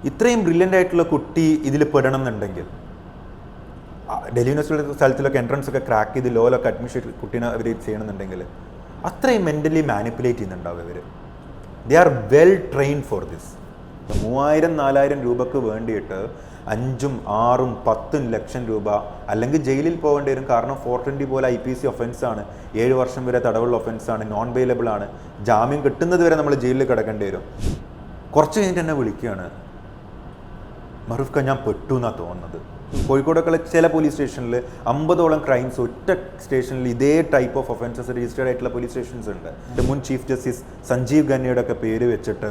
ഇത്രയും ബ്രില്യൻ്റ് ആയിട്ടുള്ള കുട്ടി ഇതിൽ പെടണം എന്നുണ്ടെങ്കിൽ ഡൽഹി യൂണിവേഴ്സിറ്റി സ്ഥലത്തിലൊക്കെ എൻട്രൻസ് ഒക്കെ ക്രാക്ക് ചെയ്ത് ലോയിലൊക്കെ അഡ്മിഷൻ കുട്ടീനെ അവർ ചെയ്യണമെന്നുണ്ടെങ്കിൽ അത്രയും മെൻ്റലി മാനിപ്പുലേറ്റ് ചെയ്യുന്നുണ്ടാവും ഇവർ. They are well trained for this. 3000-4000 രൂപക്ക് വേണ്ടിയിട്ട് 5, 6, 10 ലക്ഷം രൂപ അല്ലെങ്കിൽ ജയിലിൽ പോകേണ്ടി വരും. കാരണം 420 പോലെ IPC ഒഫൻസാണ്, 7 വർഷം വരെ തടവുള്ള ഒഫൻസാണ്, നോൺ ബെയിലബിൾ ആണ്. ജാമ്യം കിട്ടുന്നത് വരെ നമ്മൾ ജയിലിൽ കിടക്കേണ്ടി വരും. കുറച്ച് കഴിഞ്ഞിട്ട് എന്നെ വിളിക്കുകയാണ്, മറൂഫ് ഖാൻ ഞാൻ പെട്ടു എന്നാണ് തോന്നുന്നത്. കോഴിക്കോടൊക്കെ ചില പോലീസ് സ്റ്റേഷനിൽ 50ഓളം ക്രൈംസ് ഒറ്റ സ്റ്റേഷനിൽ ഇതേ ടൈപ്പ് ഓഫ് ഒഫൻസസ് രജിസ്റ്റേർഡ് ആയിട്ടുള്ള പോലീസ് സ്റ്റേഷൻസ് ഉണ്ട്. മുൻ ചീഫ് ജസ്റ്റിസ് സഞ്ജീവ് ഖന്നയുടെ ഒക്കെ പേര് വെച്ചിട്ട്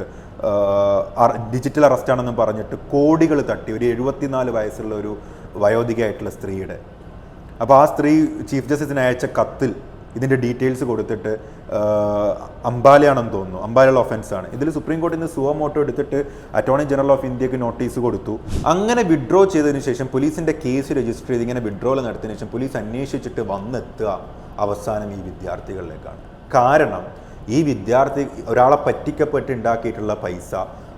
ഡിജിറ്റൽ അറസ്റ്റാണെന്ന് പറഞ്ഞിട്ട് കോടികൾ തട്ടി ഒരു 74 വയസ്സുള്ള ഒരു വയോധികയായിട്ടുള്ള സ്ത്രീയുടെ. അപ്പോൾ ആ സ്ത്രീ ചീഫ് ജസ്റ്റിസിന് അയച്ച കത്തിൽ ഇതിൻ്റെ ഡീറ്റെയിൽസ് കൊടുത്തിട്ട് അംബാലയാണെന്ന് തോന്നുന്നു, അംബാലയുള്ള ഒഫൻസാണ്. ഇതിൽ സുപ്രീം കോടതിയിൽ നിന്ന് സുവമോട്ടോ എടുത്തിട്ട് അറ്റോർണി ജനറൽ ഓഫ് ഇന്ത്യക്ക് നോട്ടീസ് കൊടുത്തു. അങ്ങനെ വിഡ്രോ ചെയ്തതിന് ശേഷം പോലീസിൻ്റെ കേസ് രജിസ്റ്റർ ചെയ്ത് ഇങ്ങനെ വിഡ്രോൾ നടത്തിയതിനു ശേഷം പോലീസ് അന്വേഷിച്ചിട്ട് വന്നെത്തുക അവസാനം ഈ വിദ്യാർത്ഥികളിലേക്കാണ്. കാരണം ഈ വിദ്യാർത്ഥി ഒരാളെ പറ്റിക്കപ്പെട്ട് ഉണ്ടാക്കിയിട്ടുള്ള പൈസ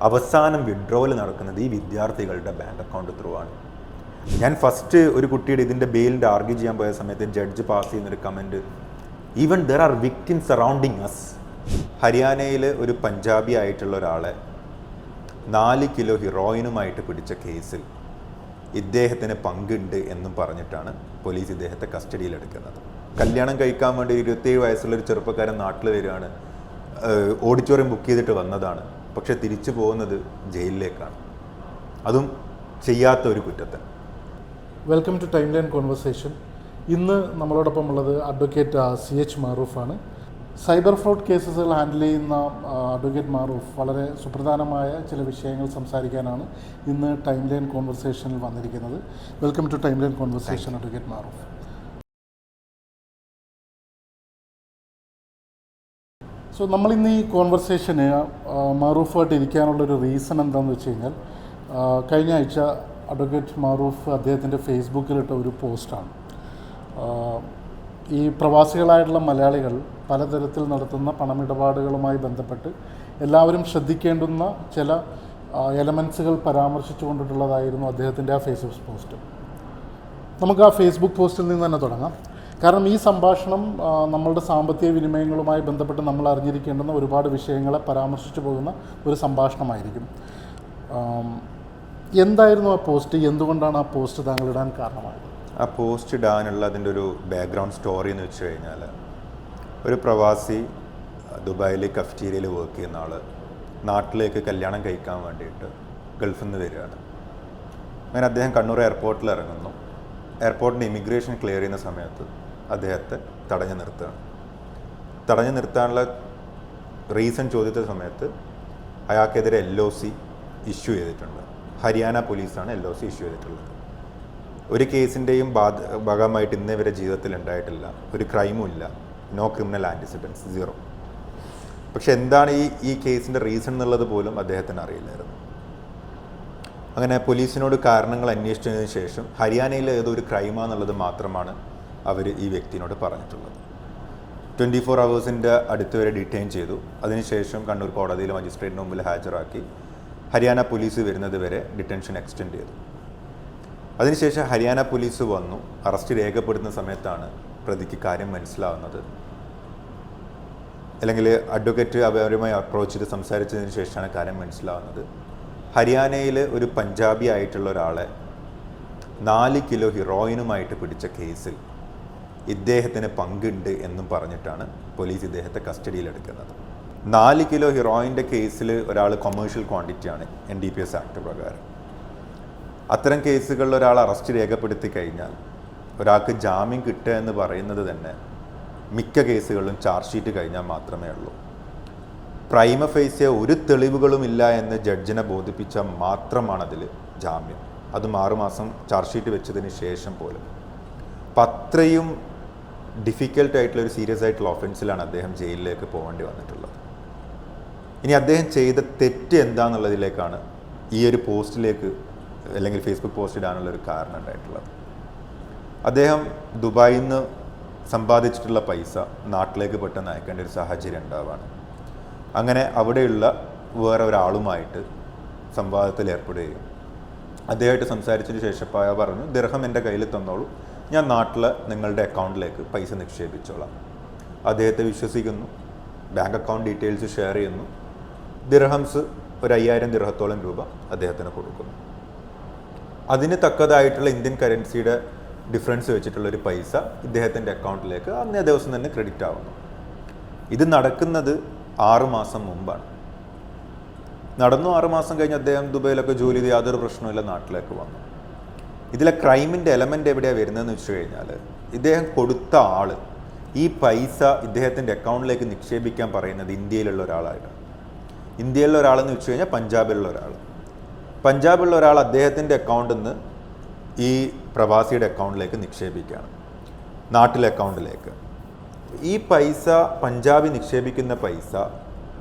അവസാനം വിഡ്രോവൽ നടക്കുന്നത് ഈ വിദ്യാർത്ഥികളുടെ ബാങ്ക് അക്കൗണ്ട് ത്രൂ ആണ്. ഞാൻ ഫസ്റ്റ് ഒരു കുട്ടിയുടെ ഇതിൻ്റെ ബെയിലിൻ്റെ ആർഗ്യൂ ചെയ്യാൻ പോയ സമയത്ത് ജഡ്ജ് പാസ് ചെയ്യുന്നൊരു comment, even there are victims surrounding us. ഹരിയാനയിൽ ഒരു പഞ്ചാബി ആയിട്ടുള്ള ഒരാളെ 4 കിലോ ഹീറോയിനുമായിട്ട് പിടിച്ച കേസിൽ ഇദ്ദേഹത്തിന് പങ്കുണ്ട് എന്നും പറഞ്ഞിട്ടാണ് പോലീസ് ഇദ്ദേഹത്തെ കസ്റ്റഡിയിലെടുക്കുന്നത്. കല്യാണം കഴിക്കാൻ വേണ്ടി 27 വയസ്സുള്ളൊരു ചെറുപ്പക്കാരൻ നാട്ടിൽ വരികയാണ്, ഓഡിറ്റോറിയം ബുക്ക് ചെയ്തിട്ട് വന്നതാണ്, പക്ഷെ തിരിച്ചു പോകുന്നത് ജയിലിലേക്കാണ്, അതും ചെയ്യാത്ത ഒരു കുറ്റത്തിന്. Welcome to time line conversation. ഇന്ന് നമ്മളോടൊപ്പം ഉള്ളത് അഡ്വക്കേറ്റ് CH മാറൂഫാണ്. സൈബർ ഫ്രോഡ് കേസുകൾ ഹാൻഡിൽ ചെയ്യുന്ന അഡ്വക്കേറ്റ് മാറൂഫ് വളരെ സുപ്രധാനമായ ചില വിഷയങ്ങൾ സംസാരിക്കാനാണ് ഇന്ന് ടൈം ലൈൻ കോൺവെർസേഷനിൽ വന്നിരിക്കുന്നത്. Welcome to time line conversation advocate Maroof. So നമ്മളിന്ന് ഈ കോൺവെർസേഷന് മാറൂഫായിട്ട് ഇരിക്കാനുള്ളൊരു റീസൺ എന്താണെന്ന് വെച്ച് കഴിഞ്ഞാൽ, കഴിഞ്ഞ ആഴ്ച അഡ്വക്കേറ്റ് മാറൂഫ് അദ്ദേഹത്തിൻ്റെ ഫേസ്ബുക്കിലിട്ട ഒരു പോസ്റ്റാണ്. ഈ പ്രവാസികളായിട്ടുള്ള മലയാളികൾ പലതരത്തിൽ നടത്തുന്ന പണമിടപാടുകളുമായി ബന്ധപ്പെട്ട് എല്ലാവരും ശ്രദ്ധിക്കേണ്ടുന്ന ചില എലമെൻസുകൾ പരാമർശിച്ചു കൊണ്ടിട്ടുള്ളതായിരുന്നു അദ്ദേഹത്തിൻ്റെ ആ ഫേസ്ബുക്ക് പോസ്റ്റ്. നമുക്ക് ആ ഫേസ്ബുക്ക് പോസ്റ്റിൽ നിന്ന് തന്നെ തുടങ്ങാം. കാരണം ഈ സംഭാഷണം നമ്മളുടെ സാമ്പത്തിക വിനിമയങ്ങളുമായി ബന്ധപ്പെട്ട് നമ്മൾ അറിഞ്ഞിരിക്കേണ്ടുന്ന ഒരുപാട് വിഷയങ്ങളെ പരാമർശിച്ചു പോകുന്ന ഒരു സംഭാഷണമായിരിക്കും. എന്തായിരുന്നു ആ പോസ്റ്റ്? എന്തുകൊണ്ടാണ് ആ പോസ്റ്റ് താങ്കൾ ഇടാൻ കാരണമായത്? ആ പോസ്റ്റ് ഇടാനുള്ള അതിൻ്റെ ഒരു ബാക്ക്ഗ്രൗണ്ട് സ്റ്റോറി എന്ന് വെച്ച് കഴിഞ്ഞാൽ, ഒരു പ്രവാസി ദുബായിൽ കഫ്റ്റീരിയയിൽ വർക്ക് ചെയ്യുന്ന ആൾ നാട്ടിലേക്ക് കല്യാണം കഴിക്കാൻ വേണ്ടിയിട്ട് ഗൾഫിൽ നിന്ന് വരികയാണ്. അങ്ങനെ അദ്ദേഹം കണ്ണൂർ എയർപോർട്ടിൽ ഇറങ്ങുന്നു. എയർപോർട്ടിൻ്റെ ഇമിഗ്രേഷൻ ക്ലിയർ ചെയ്യുന്ന സമയത്ത് അദ്ദേഹത്തെ തടഞ്ഞു നിർത്തുകയാണ്. തടഞ്ഞു നിർത്താനുള്ള റീസൺ ചോദിച്ച സമയത്ത് അയാൾക്കെതിരെ LOC ഇഷ്യൂ ചെയ്തിട്ടുണ്ട്. ഹരിയാന പോലീസാണ് LOC ഇഷ്യൂ ചെയ്തിട്ടുള്ളത്. ഒരു കേസിൻ്റെയും ഭാഗമായിട്ട് ഇന്നേ വരെ ജീവിതത്തിൽ ഉണ്ടായിട്ടില്ല, ഒരു ക്രൈമും ഇല്ല, നോ ക്രിമിനൽ ആൻറ്റിസിഡൻസ്, 0. പക്ഷെ എന്താണ് ഈ കേസിൻ്റെ റീസൺ എന്നുള്ളത് പോലും അദ്ദേഹത്തിന് അറിയില്ലായിരുന്നു. അങ്ങനെ പോലീസിനോട് കാരണങ്ങൾ അന്വേഷിച്ചതിന് ശേഷം ഹരിയാനയിലെ ഏതോ ഒരു ക്രൈമാണെന്നുള്ളത് മാത്രമാണ് അവർ ഈ വ്യക്തിയോട് പറഞ്ഞിട്ടുള്ളത്. 24 hours അടുത്ത് വരെ ഡിറ്റെയിൻ ചെയ്തു. അതിനുശേഷം കണ്ണൂർ കോടതിയിൽ മജിസ്ട്രേറ്റിന് മുമ്പിൽ ഹാജരാക്കി ഹരിയാന പോലീസ് വരുന്നത് വരെ ഡിറ്റൻഷൻ എക്സ്റ്റെൻഡ് ചെയ്തു. അതിനുശേഷം ഹരിയാന പോലീസ് വന്നു. അറസ്റ്റ് രേഖപ്പെടുത്തുന്ന സമയത്താണ് പ്രതിക്ക് കാര്യം മനസ്സിലാവുന്നത്. അല്ലെങ്കിൽ അഡ്വക്കേറ്റ് അവരുമായി അപ്രോച്ച് ചെയ്ത് സംസാരിച്ചതിന് ശേഷമാണ് കാര്യം മനസ്സിലാവുന്നത്. ഹരിയാനയിൽ ഒരു പഞ്ചാബി ആയിട്ടുള്ള ഒരാളെ 4 കിലോ ഹീറോയിനുമായിട്ട് പിടിച്ച കേസിൽ ഇദ്ദേഹത്തിന് പങ്കുണ്ട് എന്നും പറഞ്ഞിട്ടാണ് പോലീസ് ഇദ്ദേഹത്തെ കസ്റ്റഡിയിലെടുക്കുന്നത്. 4 കിലോ ഹീറോയിൻ്റെ കേസിൽ ഒരാൾ കൊമേഴ്ഷ്യൽ ക്വാണ്ടിറ്റിയാണ് NDPS ആക്ട് പ്രകാരം. അത്തരം കേസുകളിൽ ഒരാൾ അറസ്റ്റ് രേഖപ്പെടുത്തി കഴിഞ്ഞാൽ ഒരാൾക്ക് ജാമ്യം കിട്ടുക എന്ന് പറയുന്നത് തന്നെ മിക്ക കേസുകളിലും ചാർജ് ഷീറ്റ് കഴിഞ്ഞാൽ മാത്രമേ ഉള്ളൂ. പ്രൈമ ഫേസിയ ഒരു തെളിവുകളും ഇല്ല എന്ന് ജഡ്ജിനെ ബോധിപ്പിച്ചാൽ മാത്രമാണ് അതിൽ ജാമ്യം. അതും 6 മാസം ചാർജ് ഷീറ്റ് വെച്ചതിന് ശേഷം പോലും. അപ്പം അത്രയും ഡിഫിക്കൽട്ടായിട്ടുള്ളൊരു സീരിയസ് ആയിട്ടുള്ള ഒഫൻസിലാണ് അദ്ദേഹം ജയിലിലേക്ക് പോകേണ്ടി വന്നിട്ടുള്ളത്. ഇനി അദ്ദേഹം ചെയ്ത തെറ്റ് എന്താണെന്നുള്ളതിലേക്കാണ് ഈ ഒരു പോസ്റ്റിലേക്ക് അല്ലെങ്കിൽ ഫേസ്ബുക്ക് പോസ്റ്റ് ഇടാനുള്ളൊരു കാരണം ഉണ്ടായിട്ടുള്ളത്. അദ്ദേഹം ദുബായിൽ നിന്ന് സമ്പാദിച്ചിട്ടുള്ള പൈസ നാട്ടിലേക്ക് പെട്ടെന്ന് അയക്കേണ്ട ഒരു സാഹചര്യം ഉണ്ടാവുകയാണ്. അങ്ങനെ അവിടെയുള്ള വേറെ ഒരാളുമായിട്ട് സംവാദത്തിൽ ഏർപ്പെടുകയും അദ്ദേഹമായിട്ട് സംസാരിച്ചതിന് ശേഷം അയാൾ പറഞ്ഞു, ദിർഹം എൻ്റെ കയ്യിൽ തന്നോളൂ, ഞാൻ നാട്ടിൽ നിങ്ങളുടെ അക്കൗണ്ടിലേക്ക് പൈസ നിക്ഷേപിച്ചോളാം. അദ്ദേഹത്തെ വിശ്വസിക്കുന്നു, ബാങ്ക് അക്കൗണ്ട് ഡീറ്റെയിൽസ് ഷെയർ ചെയ്യുന്നു. ദിർഹംസ് ഒരു 5000 ദിർഹത്തോളം രൂപ അദ്ദേഹത്തിന് കൊടുക്കുന്നു. അതിന് തക്കതായിട്ടുള്ള ഇന്ത്യൻ കറൻസിയുടെ ഡിഫറൻസ് വെച്ചിട്ടുള്ളൊരു പൈസ ഇദ്ദേഹത്തിൻ്റെ അക്കൗണ്ടിലേക്ക് അന്നേ ദിവസം തന്നെ ക്രെഡിറ്റ് ആവുന്നു. ഇത് നടക്കുന്നത് 6 മാസം മുമ്പാണ്. നടന്നു 6 മാസം കഴിഞ്ഞ് അദ്ദേഹം ദുബൈയിലൊക്കെ ജോലി ചെയ്ത് യാതൊരു പ്രശ്നമില്ല നാട്ടിലേക്ക് വന്നു. ഇതിലെ ക്രൈമിൻ്റെ എലമെൻ്റ് എവിടെയാണ് വരുന്നതെന്ന് വെച്ച് കഴിഞ്ഞാൽ, ഇദ്ദേഹം കൊടുത്ത ആൾ ഈ പൈസ ഇദ്ദേഹത്തിൻ്റെ അക്കൗണ്ടിലേക്ക് നിക്ഷേപിക്കാൻ പറയുന്നത് ഇന്ത്യയിലുള്ള ഒരാളായിട്ടാണ്. ഇന്ത്യയിലുള്ള ഒരാളെന്ന് വെച്ച് കഴിഞ്ഞാൽ പഞ്ചാബിലുള്ള ഒരാൾ. പഞ്ചാബിലുള്ള ഒരാൾ അദ്ദേഹത്തിൻ്റെ അക്കൗണ്ടിൽ നിന്ന് ഈ പ്രവാസിയുടെ അക്കൗണ്ടിലേക്ക് നിക്ഷേപിക്കുകയാണ്, നാട്ടിലെ അക്കൗണ്ടിലേക്ക്. ഈ പൈസ, പഞ്ചാബി നിക്ഷേപിക്കുന്ന പൈസ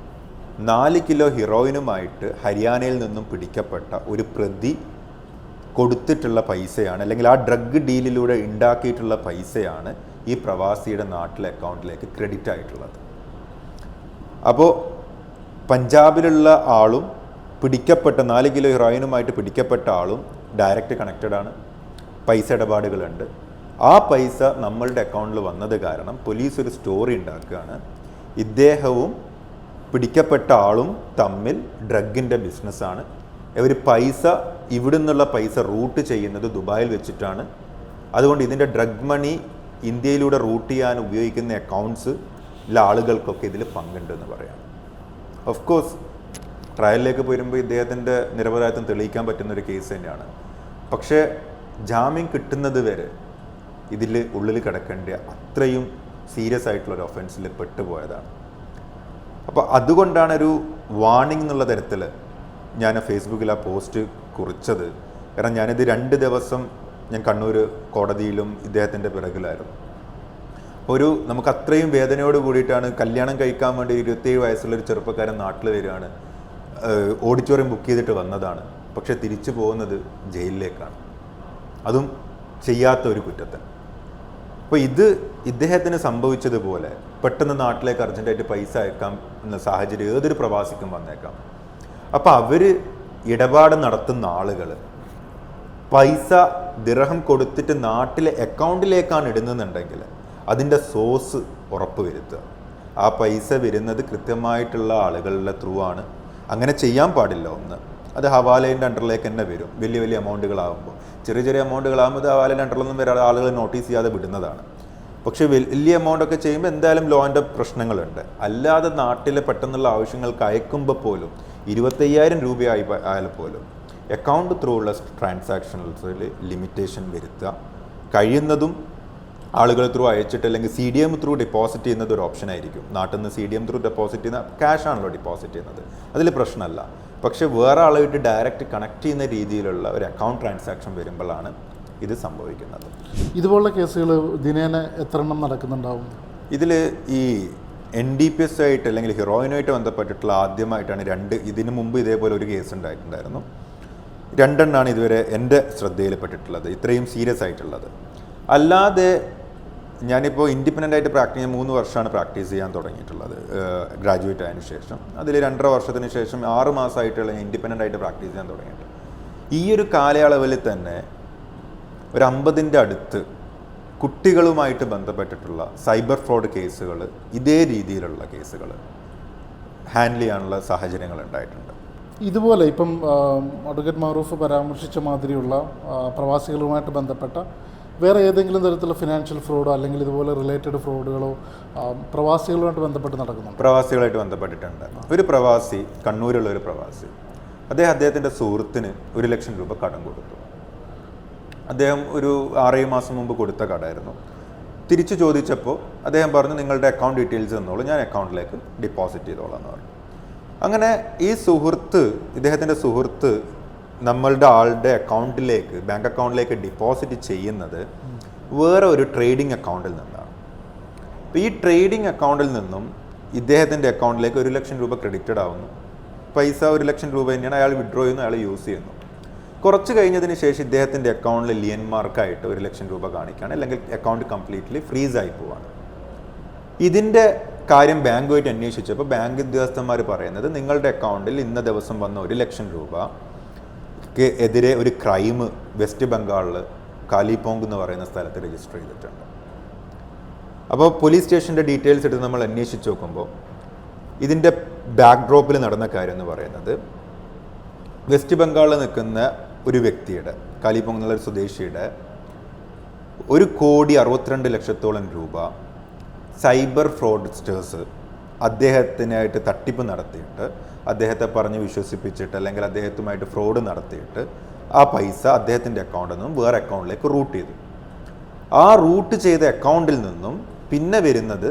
4 കിലോ ഹീറോയിനുമായിട്ട് ഹരിയാനയിൽ നിന്നും പിടിക്കപ്പെട്ട ഒരു പ്രതി കൊടുത്തിട്ടുള്ള പൈസയാണ്, അല്ലെങ്കിൽ ആ ഡ്രഗ് ഡീലിലൂടെ ഉണ്ടാക്കിയിട്ടുള്ള പൈസയാണ് ഈ പ്രവാസിയുടെ നാട്ടിലെ അക്കൗണ്ടിലേക്ക് ക്രെഡിറ്റ് ആയിട്ടുള്ളത്. അപ്പോൾ പഞ്ചാബിലുള്ള ആളും പിടിക്കപ്പെട്ട 4 കിലോ ഹീറോയിനുമായിട്ട് പിടിക്കപ്പെട്ട ആളും ഡയറക്റ്റ് കണക്റ്റഡ് ആണ്, പൈസ ഇടപാടുകളുണ്ട്. ആ പൈസ നമ്മളുടെ അക്കൗണ്ടിൽ വന്നത് കാരണം പോലീസ് ഒരു സ്റ്റോറി ഉണ്ടാക്കുകയാണ്, ഇദ്ദേഹവും പിടിക്കപ്പെട്ട ആളും തമ്മിൽ ഡ്രഗിൻ്റെ ബിസിനസ്സാണ്. ഇവർ പൈസ ഇവിടെ നിന്നുള്ള പൈസ റൂട്ട് ചെയ്യുന്നത് ദുബായിൽ വെച്ചിട്ടാണ്. അതുകൊണ്ട് ഇതിൻ്റെ ഡ്രഗ് മണി ഇന്ത്യയിലൂടെ റൂട്ട് ചെയ്യാൻ ഉപയോഗിക്കുന്ന അക്കൗണ്ട്സിലെ ആളുകൾക്കൊക്കെ ഇതിൽ പങ്കുണ്ടെന്ന് പറയാം. ഓഫ് കോഴ്സ് ട്രയലിലേക്ക് പോരുമ്പോൾ ഇദ്ദേഹത്തിൻ്റെ നിരപരാധിത്വം തെളിയിക്കാൻ പറ്റുന്നൊരു കേസ് തന്നെയാണ്. പക്ഷേ ജാമ്യം കിട്ടുന്നത് വരെ ഇതിൽ ഉള്ളിൽ കിടക്കേണ്ട അത്രയും സീരിയസ് ആയിട്ടുള്ളൊരു ഒഫൻസിൽ പെട്ടുപോയതാണ്. അപ്പോൾ അതുകൊണ്ടാണ് ഒരു വാർണിംഗ് എന്നുള്ള തരത്തിൽ ഞാൻ ഫേസ്ബുക്കിൽ ആ പോസ്റ്റ് കുറിച്ചത്. കാരണം ഞാനിത് 2 ദിവസം ഞാൻ കണ്ണൂർ കോടതിയിലും ഇദ്ദേഹത്തിൻ്റെ പിറകിലായിരുന്നു. നമുക്ക് അത്രയും വേദനയോട് കൂടിയിട്ടാണ് കല്യാണം കഴിക്കാൻ വേണ്ടി 27 വയസ്സുള്ളൊരു ചെറുപ്പക്കാരൻ നാട്ടിൽ വരികയാണ്, ഓഡിറ്റോറിയം ബുക്ക് ചെയ്തിട്ട് വന്നതാണ്, പക്ഷെ തിരിച്ചു പോകുന്നത് ജയിലിലേക്കാണ്, അതും ചെയ്യാത്ത ഒരു കുറ്റത്തിന്. അപ്പോൾ ഇത് ഇദ്ദേഹത്തിന് സംഭവിച്ചതുപോലെ പെട്ടെന്ന് നാട്ടിലേക്ക് അർജൻറ്റായിട്ട് പൈസ അയക്കാം എന്ന സാഹചര്യം ഏതൊരു പ്രവാസിക്കും വന്നേക്കാം. അപ്പോൾ അവർ ഇടപാട് നടത്തുന്ന ആളുകൾ പൈസ ദിർഹം കൊടുത്തിട്ട് നാട്ടിലെ അക്കൗണ്ടിലേക്കാണ് ഇടുന്നുണ്ടെങ്കിൽ അതിൻ്റെ സോഴ്സ് ഉറപ്പ് വരുത്തുക. ആ പൈസ വരുന്നത് കൃത്യമായിട്ടുള്ള ആളുകളുടെ ത്രൂ ആണ്. അങ്ങനെ ചെയ്യാൻ പാടില്ല. ഒന്ന്, അത് ഹവാലേൻ്റെ അണ്ടറിലേക്ക് തന്നെ വരും. വലിയ വലിയ എമൗണ്ടുകളാകുമ്പോൾ, ചെറിയ ചെറിയ എമൗണ്ടുകളാകുമ്പോൾ അത് ഹവാലേൻ്റെ അണ്ടറിലൊന്നും വരാതെ ആളുകൾ നോട്ടീസ് ചെയ്യാതെ വിടുന്നതാണ്. പക്ഷേ വലിയ എമൗണ്ടൊക്കെ ചെയ്യുമ്പോൾ എന്തായാലും ലോൻ്റെ പ്രശ്നങ്ങളുണ്ട്. അല്ലാതെ നാട്ടിലെ പെട്ടെന്നുള്ള ആവശ്യങ്ങൾക്ക് അയക്കുമ്പോൾ പോലും 25,000 രൂപയായി ആയാൽ പോലും അക്കൗണ്ട് ത്രൂ ഉള്ള ട്രാൻസാക്ഷൻസിൽ ലിമിറ്റേഷൻ വരുത്തുക. കഴിയുന്നതും ആളുകൾ ത്രൂ അയച്ചിട്ട് അല്ലെങ്കിൽ CDM ത്രൂ ഡെപ്പോസിറ്റ് ചെയ്യുന്നത് ഒരു ഓപ്ഷൻ ആയിരിക്കും. നാട്ടിൽ നിന്ന് CDM ത്രൂ ഡെപ്പോസിറ്റ് ചെയ്യുന്ന ക്യാഷ് ആണല്ലോ ഡെപ്പോസിറ്റ് ചെയ്യുന്നത്, അതിൽ പ്രശ്നമല്ല. പക്ഷേ വേറെ ആളായിട്ട് ഡയറക്റ്റ് കണക്ട് ചെയ്യുന്ന രീതിയിലുള്ള ഒരു അക്കൗണ്ട് ട്രാൻസാക്ഷൻ വരുമ്പോഴാണ് ഇത് സംഭവിക്കുന്നത്. ഇതുപോലുള്ള കേസുകൾ ദിനേന എത്ര എണ്ണം നടക്കുന്നുണ്ടാവും? ഇതിൽ ഈ NDPS ആയിട്ട് അല്ലെങ്കിൽ ഹീറോയിനുമായിട്ട് ബന്ധപ്പെട്ടിട്ടുള്ള ആദ്യമായിട്ടാണ് 2, ഇതിനു മുമ്പ് ഇതേപോലെ ഒരു കേസ് ഉണ്ടായിട്ടുണ്ടായിരുന്നു. 2 എണ്ണമാണ് ഇതുവരെ എൻ്റെ ശ്രദ്ധയിൽപ്പെട്ടിട്ടുള്ളത്, ഇത്രയും സീരിയസ് ആയിട്ടുള്ളത്. അല്ലാതെ ഞാനിപ്പോൾ ഇൻഡിപെൻഡൻ്റ് ആയിട്ട് പ്രാക്ടീസ് ചെയ്യാൻ 3 വർഷമാണ് പ്രാക്ടീസ് ചെയ്യാൻ തുടങ്ങിയിട്ടുള്ളത്, ഗ്രാജുവേറ്റ് ആയതിനു ശേഷം. അതിൽ 2.5 വർഷത്തിന് ശേഷം 6 മാസമായിട്ടുള്ള ഇൻഡിപെൻഡൻ്റ് ആയിട്ട് പ്രാക്ടീസ് ചെയ്യാൻ തുടങ്ങിയിട്ട് ഈ ഒരു കാലയളവിൽ തന്നെ ഒരു 50ൻ്റെ അടുത്ത് കുട്ടികളുമായിട്ട് ബന്ധപ്പെട്ടിട്ടുള്ള സൈബർ ഫ്രോഡ് കേസുകൾ, ഇതേ രീതിയിലുള്ള കേസുകൾ ഹാൻഡിൽ ചെയ്യാനുള്ള സാഹചര്യങ്ങൾ ഉണ്ടായിട്ടുണ്ട്. ഇതുപോലെ ഇപ്പം അഡ്വക്കേറ്റ് മാറൂഫ് പരാമർശിച്ച മാതിരിയുള്ള പ്രവാസികളുമായിട്ട് ബന്ധപ്പെട്ട വേറെ ഏതെങ്കിലും തരത്തിലുള്ള ഫിനാൻഷ്യൽ ഫ്രോഡോ അല്ലെങ്കിൽ ഇതുപോലെ റിലേറ്റഡ് ഫ്രോഡുകളോ പ്രവാസികളുമായിട്ട് ബന്ധപ്പെട്ട് നടക്കുന്നുണ്ട്? പ്രവാസികളായിട്ട് ബന്ധപ്പെട്ടിട്ടുണ്ട്. ഒരു പ്രവാസി, കണ്ണൂരുള്ള ഒരു പ്രവാസി, അദ്ദേഹത്തിൻ്റെ സുഹൃത്തിന് 1 ലക്ഷം രൂപ കടം കൊടുത്തു. അദ്ദേഹം ഒരു 6 മാസം മുമ്പ് കൊടുത്ത കടമായിരുന്നു. തിരിച്ചു ചോദിച്ചപ്പോൾ അദ്ദേഹം പറഞ്ഞു, നിങ്ങളുടെ അക്കൗണ്ട് ഡീറ്റെയിൽസ് തന്നോളൂ, ഞാൻ അക്കൗണ്ടിലേക്ക് ഡെപ്പോസിറ്റ് ചെയ്തോളാം എന്ന് പറഞ്ഞു. അങ്ങനെ ഈ സുഹൃത്ത്, ഇദ്ദേഹത്തിൻ്റെ സുഹൃത്ത് നമ്മളുടെ ആളുടെ അക്കൗണ്ടിലേക്ക്, ബാങ്ക് അക്കൗണ്ടിലേക്ക് ഡെപ്പോസിറ്റ് ചെയ്യുന്നത് വേറെ ഒരു ട്രേഡിംഗ് അക്കൗണ്ടിൽ നിന്നാണ്. അപ്പോൾ ഈ ട്രേഡിംഗ് അക്കൗണ്ടിൽ നിന്നും ഇദ്ദേഹത്തിൻ്റെ അക്കൗണ്ടിലേക്ക് 1 ലക്ഷം രൂപ ക്രെഡിറ്റഡ് ആവുന്നു. പൈസ 1 ലക്ഷം രൂപ തന്നെയാണ്, അയാൾ വിഡ്രോ ചെയ്യുന്നു, അയാൾ യൂസ് ചെയ്യുന്നു. കുറച്ച് കഴിഞ്ഞതിന് ശേഷം ഇദ്ദേഹത്തിൻ്റെ അക്കൗണ്ടിൽ ലിയൻ മാർക്കായിട്ട് 1 ലക്ഷം രൂപ കാണിക്കുകയാണ്, അല്ലെങ്കിൽ അക്കൗണ്ട് കംപ്ലീറ്റ്ലി ഫ്രീസായി പോവാണ്. ഇതിൻ്റെ കാര്യം ബാങ്കുമായിട്ട് അന്വേഷിച്ചപ്പോൾ ബാങ്ക് ഉദ്യോഗസ്ഥന്മാർ പറയുന്നത് നിങ്ങളുടെ അക്കൗണ്ടിൽ ഇന്ന ദിവസം വന്ന 1 ലക്ഷം രൂപയ്ക്ക് എതിരെ ഒരു ക്രൈം വെസ്റ്റ് ബംഗാളിൽ കാലിപോങ് എന്ന് പറയുന്ന സ്ഥലത്ത് രജിസ്റ്റർ ചെയ്തിട്ടുണ്ട്. അപ്പോൾ പോലീസ് സ്റ്റേഷൻ്റെ ഡീറ്റെയിൽസ് എടുത്ത് നമ്മൾ അന്വേഷിച്ച് നോക്കുമ്പോൾ ഇതിൻ്റെ ബാക്ക് ഡ്രോപ്പിൽ നടന്ന കാര്യം എന്ന് പറയുന്നത് വെസ്റ്റ് ബംഗാളിൽ നിൽക്കുന്ന ഒരു വ്യക്തിയുടെ, കാലിപോങ് എന്നുള്ള ഒരു സ്വദേശിയുടെ 1,62,00,000 രൂപ സൈബർ ഫ്രോഡ്സ്റ്റേഴ്സ് അദ്ദേഹത്തിനായിട്ട് തട്ടിപ്പ് നടത്തിയിട്ട് അദ്ദേഹത്തെ പറഞ്ഞ് വിശ്വസിപ്പിച്ചിട്ട് അല്ലെങ്കിൽ അദ്ദേഹത്തുമായിട്ട് ഫ്രോഡ് നടത്തിയിട്ട് ആ പൈസ അദ്ദേഹത്തിൻ്റെ അക്കൗണ്ടിൽ നിന്നും വേറെ അക്കൗണ്ടിലേക്ക് റൂട്ട് ചെയ്തു. ആ റൂട്ട് ചെയ്ത അക്കൗണ്ടിൽ നിന്നും പിന്നെ വരുന്നത്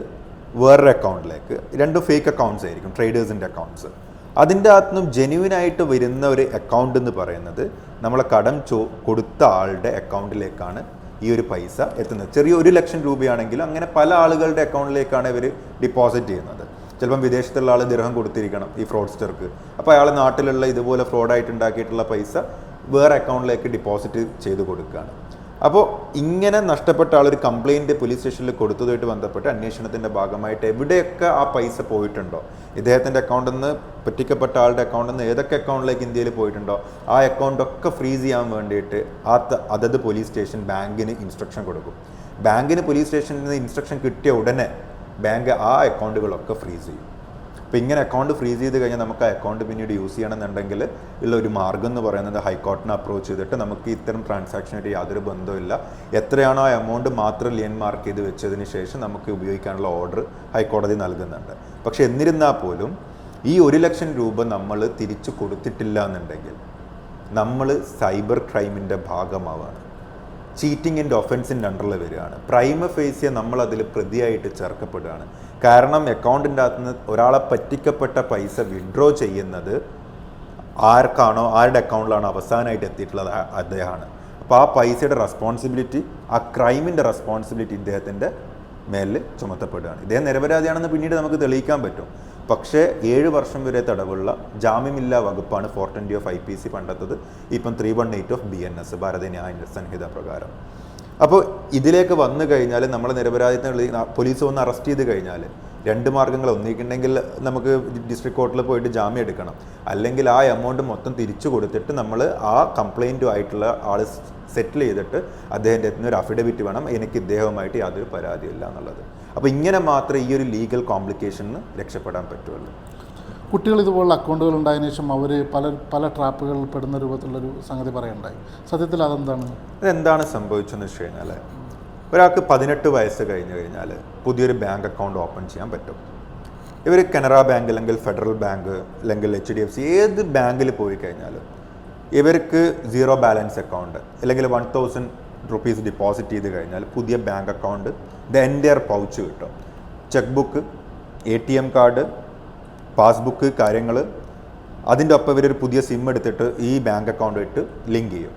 വേറൊരു അക്കൗണ്ടിലേക്ക്, 2 ഫേക്ക് അക്കൗണ്ട്സ് ആയിരിക്കും, ട്രേഡേഴ്സിൻ്റെ അക്കൗണ്ട്സ്. അതിൻ്റെ അകത്തു നിന്നും ജെന്യുവിനായിട്ട് വരുന്ന ഒരു അക്കൗണ്ട് എന്ന് പറയുന്നത് നമ്മളെ കടം കൊടുത്ത ആളുടെ അക്കൗണ്ടിലേക്കാണ് ഈ ഒരു പൈസ എത്തുന്നത്. ചെറിയ 1 ലക്ഷം രൂപയാണെങ്കിലും അങ്ങനെ പല ആളുകളുടെ അക്കൗണ്ടിലേക്കാണ് ഇവർ ഡിപ്പോസിറ്റ് ചെയ്യുന്നത്. ചിലപ്പം വിദേശത്തുള്ള ആൾ ദിർഹം കൊടുത്തിരിക്കണം ഈ ഫ്രോഡ്സ്റ്റർക്ക്, അപ്പോൾ അയാൾ നാട്ടിലുള്ള ഇതുപോലെ ഫ്രോഡായിട്ട് ഉണ്ടാക്കിയിട്ടുള്ള പൈസ വേറെ അക്കൗണ്ടിലേക്ക് ഡിപ്പോസിറ്റ് ചെയ്ത് കൊടുക്കുകയാണ്. അപ്പോൾ ഇങ്ങനെ നഷ്ടപ്പെട്ട ആളൊരു കംപ്ലയിൻറ്റ് പോലീസ് സ്റ്റേഷനിൽ കൊടുത്തതുമായിട്ട് ബന്ധപ്പെട്ട് അന്വേഷണത്തിൻ്റെ ഭാഗമായിട്ട് എവിടെയൊക്കെ ആ പൈസ പോയിട്ടുണ്ടോ, ഇദ്ദേഹത്തിൻ്റെ അക്കൗണ്ടിൽ നിന്ന് പറ്റിക്കപ്പെട്ട ആളുടെ അക്കൗണ്ടിൽ നിന്ന് ഏതൊക്കെ അക്കൗണ്ടിലേക്ക് ഇന്ത്യയിൽ പോയിട്ടുണ്ടോ ആ അക്കൗണ്ടൊക്കെ ഫ്രീസ് ചെയ്യാൻ വേണ്ടിയിട്ട് അതത് പോലീസ് സ്റ്റേഷൻ ബാങ്കിന് ഇൻസ്ട്രക്ഷൻ കൊടുക്കും. ബാങ്കിന് പോലീസ് സ്റ്റേഷനിൽ നിന്ന് ഇൻസ്ട്രക്ഷൻ കിട്ടിയ ഉടനെ ബാങ്ക് ആ അക്കൗണ്ടുകളൊക്കെ ഫ്രീസ് ചെയ്യും. അപ്പോൾ ഇങ്ങനെ അക്കൗണ്ട് ഫ്രീസ് ചെയ്ത് കഴിഞ്ഞാൽ നമുക്ക് ആ അക്കൗണ്ട് പിന്നീട് യൂസ് ചെയ്യണമെന്നുണ്ടെങ്കിൽ ഉള്ള ഒരു മാർഗ്ഗം എന്ന് പറയുന്നത് ഹൈക്കോർട്ടിനെ അപ്രോച്ച് ചെയ്തിട്ട് നമുക്ക് ഇത്തരം ട്രാൻസാക്ഷനായിട്ട് യാതൊരു ബന്ധമില്ല, എത്രയാണോ ആ എമൗണ്ട് മാത്രം ലിയൻ മാർക്ക് ചെയ്ത് വെച്ചതിന് ശേഷം നമുക്ക് ഉപയോഗിക്കാനുള്ള ഓർഡർ ഹൈക്കോടതി നൽകുന്നുണ്ട്. പക്ഷെ എന്നിരുന്നാൽ പോലും ഈ 1 ലക്ഷം രൂപ നമ്മൾ തിരിച്ചു കൊടുത്തിട്ടില്ല എന്നുണ്ടെങ്കിൽ നമ്മൾ സൈബർ ക്രൈമിൻ്റെ ഭാഗമാവാണ്, ചീറ്റിങ്ങിൻ്റെ ഒഫൻസിൻ്റെ അണ്ടറിൽ വരികയാണ്. പ്രൈമ ഫേസിയെ നമ്മളതിൽ പ്രതിയായിട്ട് ചേർക്കപ്പെടുകയാണ്. കാരണം അക്കൗണ്ടിൻ്റെ അകത്ത് നിന്ന് ഒരാളെ പറ്റിക്കപ്പെട്ട പൈസ വിഡ്രോ ചെയ്യുന്നത് ആർക്കാണോ, ആരുടെ അക്കൗണ്ടിലാണോ അവസാനമായിട്ട് എത്തിയിട്ടുള്ളത് അദ്ദേഹമാണ്. അപ്പോൾ ആ പൈസയുടെ റെസ്പോൺസിബിലിറ്റി, ആ ക്രൈമിൻ്റെ റെസ്പോൺസിബിലിറ്റി ഇദ്ദേഹത്തിൻ്റെ മേലിൽ ചുമത്തപ്പെടുകയാണ്. ഇദ്ദേഹം നിരപരാധിയാണെന്ന് പിന്നീട് നമുക്ക് തെളിയിക്കാൻ പറ്റും. പക്ഷേ 7 വർഷം വരെ തടവുള്ള ജാമ്യമില്ലാ വകുപ്പാണ് 420 ഓഫ് IPC പണ്ടത്തത്, ഇപ്പം 318 ഓഫ് BNS ഭാരതീയ ന്യായ സംഹിത പ്രകാരം. അപ്പോൾ ഇതിലേക്ക് വന്നു കഴിഞ്ഞാൽ നമ്മളെ നിരപരാധിത്വം പോലീസ് ഒന്ന് അറസ്റ്റ് ചെയ്ത് കഴിഞ്ഞാൽ 2 മാർഗ്ഗങ്ങൾ, ഒന്നിക്കുണ്ടെങ്കിൽ നമുക്ക് ഡിസ്ട്രിക്ട് കോർട്ടിൽ പോയിട്ട് ജാമ്യം എടുക്കണം, അല്ലെങ്കിൽ ആ എമൗണ്ട് മൊത്തം തിരിച്ചു കൊടുത്തിട്ട് നമ്മൾ ആ കംപ്ലയിൻറ്റുമായിട്ടുള്ള ആൾ സെറ്റിൽ ചെയ്തിട്ട് അദ്ദേഹത്തിൻ്റെ ഒരു അഫിഡവിറ്റ് വേണം എനിക്ക് ഇദ്ദേഹവുമായിട്ട് യാതൊരു പരാതിയില്ല എന്നുള്ളത്. അപ്പോൾ ഇങ്ങനെ മാത്രമേ ഈ ഒരു ലീഗൽ കോംപ്ലിക്കേഷന് രക്ഷപ്പെടാൻ പറ്റുള്ളൂ. കുട്ടികൾ ഇതുപോലുള്ള അക്കൗണ്ടുകൾ ഉണ്ടായതിനു ശേഷം അവർ പല ട്രാപ്പുകളിൽ പെടുന്ന രൂപത്തിലുള്ളൊരു സംഗതി പറയുണ്ടായി. സത്യത്തിൽ അതെന്താണ് സംഭവിച്ചതെന്ന് വെച്ച് കഴിഞ്ഞാൽ, ഒരാൾക്ക് 18 വയസ്സ് കഴിഞ്ഞ് കഴിഞ്ഞാൽ പുതിയൊരു ബാങ്ക് അക്കൗണ്ട് ഓപ്പൺ ചെയ്യാൻ പറ്റും. ഇവർ കനറ ബാങ്ക് അല്ലെങ്കിൽ ഫെഡറൽ ബാങ്ക് അല്ലെങ്കിൽ HDFC ഏത് ബാങ്കിൽ പോയി കഴിഞ്ഞാലും ഇവർക്ക് 0 ബാലൻസ് അക്കൗണ്ട് അല്ലെങ്കിൽ 1000 റുപ്പീസ് ഡിപ്പോസിറ്റ് ചെയ്ത് കഴിഞ്ഞാൽ പുതിയ bank account the entire pouch കിട്ടും. Cheque book, ATM card, passbook കാര്യങ്ങൾ, അതിൻ്റെ ഒപ്പം ഇവരൊരു പുതിയ സിം എടുത്തിട്ട് ഈ ബാങ്ക് അക്കൗണ്ടായിട്ട് ലിങ്ക് ചെയ്യും.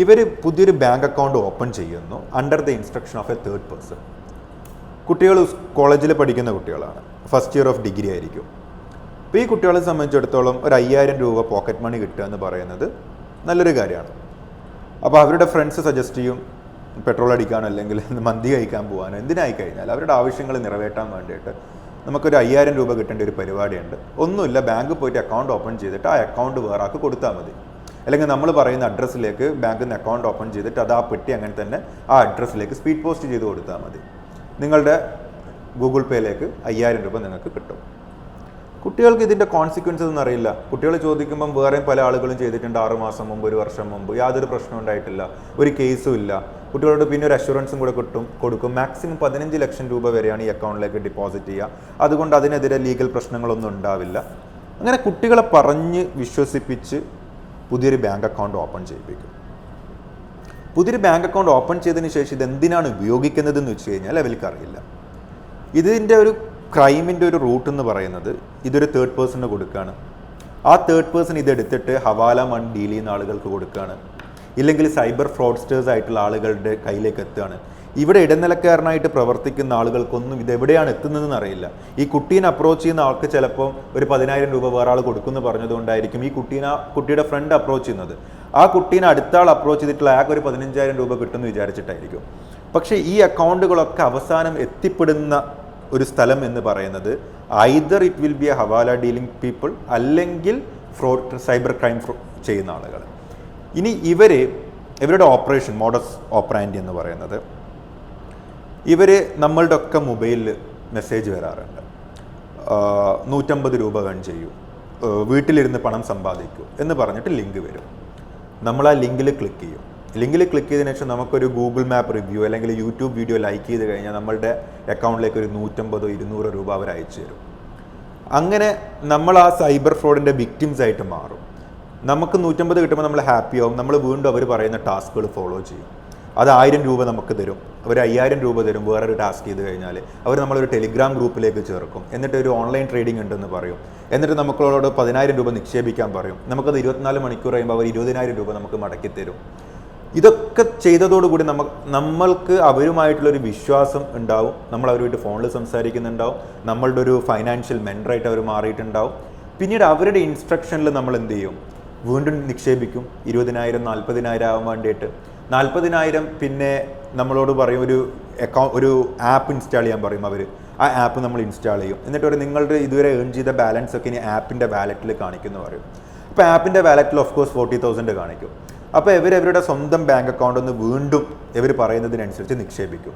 ഇവർ പുതിയൊരു ബാങ്ക് അക്കൗണ്ട് ഓപ്പൺ ചെയ്യുന്നു under the instruction of A third person. കുട്ടികൾ കോളേജിൽ പഠിക്കുന്ന കുട്ടികളാണ്, ഫസ്റ്റ് ഇയർ ഓഫ് ഡിഗ്രി ആയിരിക്കും. അപ്പോൾ ഈ കുട്ടികളെ സംബന്ധിച്ചിടത്തോളം ഒരു 5000 രൂപ പോക്കറ്റ് മണി കിട്ടുക എന്ന് പറയുന്നത് നല്ലൊരു കാര്യമാണ്. അപ്പോൾ അവരുടെ ഫ്രണ്ട്സ് സജസ്റ്റ് ചെയ്യും പെട്രോൾ അടിക്കാനോ അല്ലെങ്കിൽ മന്തി കഴിക്കാൻ പോകാനോ എന്തിനായി കഴിഞ്ഞാൽ അവരുടെ ആവശ്യങ്ങൾ നിറവേറ്റാൻ വേണ്ടിയിട്ട് നമുക്കൊരു 5000 രൂപ കിട്ടേണ്ട ഒരു പരിപാടിയുണ്ട്. ഒന്നുമില്ല, ബാങ്കിൽ പോയിട്ട് അക്കൗണ്ട് ഓപ്പൺ ചെയ്തിട്ട് ആ അക്കൗണ്ട് വേറെ ആൾക്ക് കൊടുത്താൽ മതി, അല്ലെങ്കിൽ നമ്മൾ പറയുന്ന അഡ്രസ്സിലേക്ക് ബാങ്കിൽ നിന്ന് അക്കൗണ്ട് ഓപ്പൺ ചെയ്തിട്ട് അത് ആ പെട്ടി അങ്ങനെ തന്നെ ആ അഡ്രസ്സിലേക്ക് സ്പീഡ് പോസ്റ്റ് ചെയ്ത് കൊടുത്താൽ മതി. നിങ്ങളുടെ ഗൂഗിൾ പേയിലേക്ക് 5000 രൂപ നിങ്ങൾക്ക് കിട്ടും. കുട്ടികൾക്ക് ഇതിൻ്റെ കോൺസിക്വൻസസ് ഒന്നും അറിയില്ല. കുട്ടികൾ ചോദിക്കുമ്പം വേറെയും പല ആളുകളും ചെയ്തിട്ടുണ്ട്, 6 മാസം മുമ്പ്, 1 വർഷം മുമ്പ്, യാതൊരു പ്രശ്നം ഉണ്ടായിട്ടില്ല, ഒരു കേസും ഇല്ല. കുട്ടികളോട് പിന്നെ ഒരു അഷുറൻസും കൂടെ കൊടുക്കും. മാക്സിമം 15 ലക്ഷം രൂപ വരെയാണ് ഈ അക്കൗണ്ടിലേക്ക് ഡിപ്പോസിറ്റ് ചെയ്യുക. അതുകൊണ്ട് അതിനെതിരെ ലീഗൽ പ്രശ്നങ്ങളൊന്നും ഉണ്ടാവില്ല. അങ്ങനെ കുട്ടികളെ പറഞ്ഞ് വിശ്വസിപ്പിച്ച് പുതിയൊരു ബാങ്ക് അക്കൗണ്ട് ഓപ്പൺ ചെയ്യിപ്പിക്കും. പുതിയൊരു ബാങ്ക് അക്കൗണ്ട് ഓപ്പൺ ചെയ്തതിന് ശേഷം ഇതെന്തിനാണ് ഉപയോഗിക്കുന്നതെന്ന് വെച്ച് കഴിഞ്ഞാൽ അവർക്ക് അറിയില്ല. ഇതിൻ്റെ ഒരു ക്രൈമിൻ്റെ ഒരു റൂട്ട് എന്ന് പറയുന്നത് ഇതൊരു തേർഡ് പേഴ്സണിന് കൊടുക്കുകയാണ്. ആ തേർഡ് പേഴ്സൺ ഇതെടുത്തിട്ട് ഹവാല മണി ഡീൽ ചെയ്യുന്ന ആളുകൾക്ക് കൊടുക്കുകയാണ്, ഇല്ലെങ്കിൽ സൈബർ ഫ്രോഡ്സ്റ്റേഴ്സ് ആയിട്ടുള്ള ആളുകളുടെ കയ്യിലേക്ക് എത്തുകയാണ്. ഇവിടെ ഇടനിലക്കാരനായിട്ട് പ്രവർത്തിക്കുന്ന ആളുകൾക്കൊന്നും ഇതെവിടെയാണ് എത്തുന്നതെന്ന് അറിയില്ല. ഈ കുട്ടീനെ അപ്രോച്ച് ചെയ്യുന്ന ആൾക്ക് ചിലപ്പോൾ ഒരു 10000 രൂപ വേറെ ആൾ കൊടുക്കുമെന്ന് പറഞ്ഞതുകൊണ്ടായിരിക്കും ഈ കുട്ടിയുടെ ഫ്രണ്ട് അപ്രോച്ച് ചെയ്യുന്നത്. ആ കുട്ടീനെ അടുത്ത ആൾ അപ്രോച്ച് ചെയ്തിട്ടുള്ള ആകെ ഒരു 15000 രൂപ കിട്ടുമെന്ന് വിചാരിച്ചിട്ടായിരിക്കും. പക്ഷേ ഈ അക്കൗണ്ടുകളൊക്കെ അവസാനം എത്തിപ്പെടുന്ന ഒരു സ്ഥലം എന്ന് പറയുന്നത് either it will be A hawala dealing people അല്ലെങ്കിൽ ഫ്രോഡ് സൈബർ ക്രൈം ചെയ്യുന്ന ആളുകൾ. ഇനി ഇവരുടെ ഓപ്പറേഷൻ മോഡസ് ഓപ്പറാൻഡി എന്ന് പറയുന്നത്, നമ്മളുടെ ഒക്കെ മൊബൈലിൽ മെസ്സേജ് വരാറുണ്ട്, 150 രൂപ ഏൺ ചെയ്യൂ, വീട്ടിലിരുന്ന് പണം സമ്പാദിക്കൂ എന്ന് പറഞ്ഞിട്ട് ലിങ്ക് വരും. നമ്മൾ ആ ലിങ്കിൽ ക്ലിക്ക് ചെയ്യും. ലിങ്കിൽ ക്ലിക്ക് ചെയ്തതിനു ശേഷം നമുക്കൊരു ഗൂഗിൾ മാപ്പ് റിവ്യൂ അല്ലെങ്കിൽ യൂട്യൂബ് വീഡിയോ ലൈക്ക് ചെയ്ത് കഴിഞ്ഞാൽ നമ്മളുടെ അക്കൗണ്ടിലേക്ക് ഒരു 150-200 രൂപ അവർ അയച്ചു തരും. അങ്ങനെ നമ്മൾ ആ സൈബർ ഫ്രോഡിൻ്റെ വിക്ടിംസ് ആയിട്ട് മാറും. നമുക്ക് 150 കിട്ടുമ്പോൾ നമ്മൾ ഹാപ്പി ആവും. നമ്മൾ വീണ്ടും അവർ പറയുന്ന ടാസ്കുകൾ ഫോളോ ചെയ്യും. അത് 1000 രൂപ നമുക്ക് തരും, അവർ 5000 രൂപ തരും വേറൊരു ടാസ്ക് ചെയ്ത് കഴിഞ്ഞാൽ. അവർ നമ്മളൊരു ടെലിഗ്രാം ഗ്രൂപ്പിലേക്ക് ചേർക്കും. എന്നിട്ട് ഒരു ഓൺലൈൻ ട്രേഡിംഗ് ഉണ്ടെന്ന് പറയും. എന്നിട്ട് നമ്മളോട് 10000 രൂപ നിക്ഷേപിക്കാൻ പറയും. നമുക്കത് 24 മണിക്കൂർ കഴിയുമ്പോൾ അവർ 20000 രൂപ നമുക്ക് മടക്കി തരും. ഇതൊക്കെ ചെയ്തതോടുകൂടി നമ്മൾക്ക് അവരുമായിട്ടുള്ളൊരു വിശ്വാസം ഉണ്ടാവും. നമ്മൾ അവരുമായിട്ട് ഫോണിൽ സംസാരിക്കുന്നുണ്ടാവും. നമ്മളുടെ ഒരു ഫൈനാൻഷ്യൽ മെൻറ്ററായിട്ട് അവർ മാറിയിട്ടുണ്ടാവും. പിന്നീട് അവരുടെ ഇൻസ്ട്രക്ഷനിൽ നമ്മൾ എന്ത് ചെയ്യും, വീണ്ടും നിക്ഷേപിക്കും. 20000 40000 ആവാൻ വേണ്ടിയിട്ട് 40000 പിന്നെ നമ്മളോട് പറയും ഒരു ആപ്പ് ഇൻസ്റ്റാൾ ചെയ്യാൻ പറയും അവർ. ആ ആപ്പ് നമ്മൾ ഇൻസ്റ്റാൾ ചെയ്യും. എന്നിട്ട് നിങ്ങളുടെ ഇതുവരെ ഏൺ ചെയ്ത ബാലൻസ് ഒക്കെ ഇനി ആപ്പിൻ്റെ വാലറ്റിൽ കാണിക്കുമെന്ന് പറയും. അപ്പോൾ ആപ്പിൻ്റെ വാലറ്റിൽ ഓഫ് കോഴ്സ് 40,000 കാണിക്കും. അപ്പോൾ ഇവരുടെ സ്വന്തം ബാങ്ക് അക്കൗണ്ടിൽ നിന്ന് വീണ്ടും ഇവർ പറയുന്നതിനനുസരിച്ച് നിക്ഷേപിക്കും.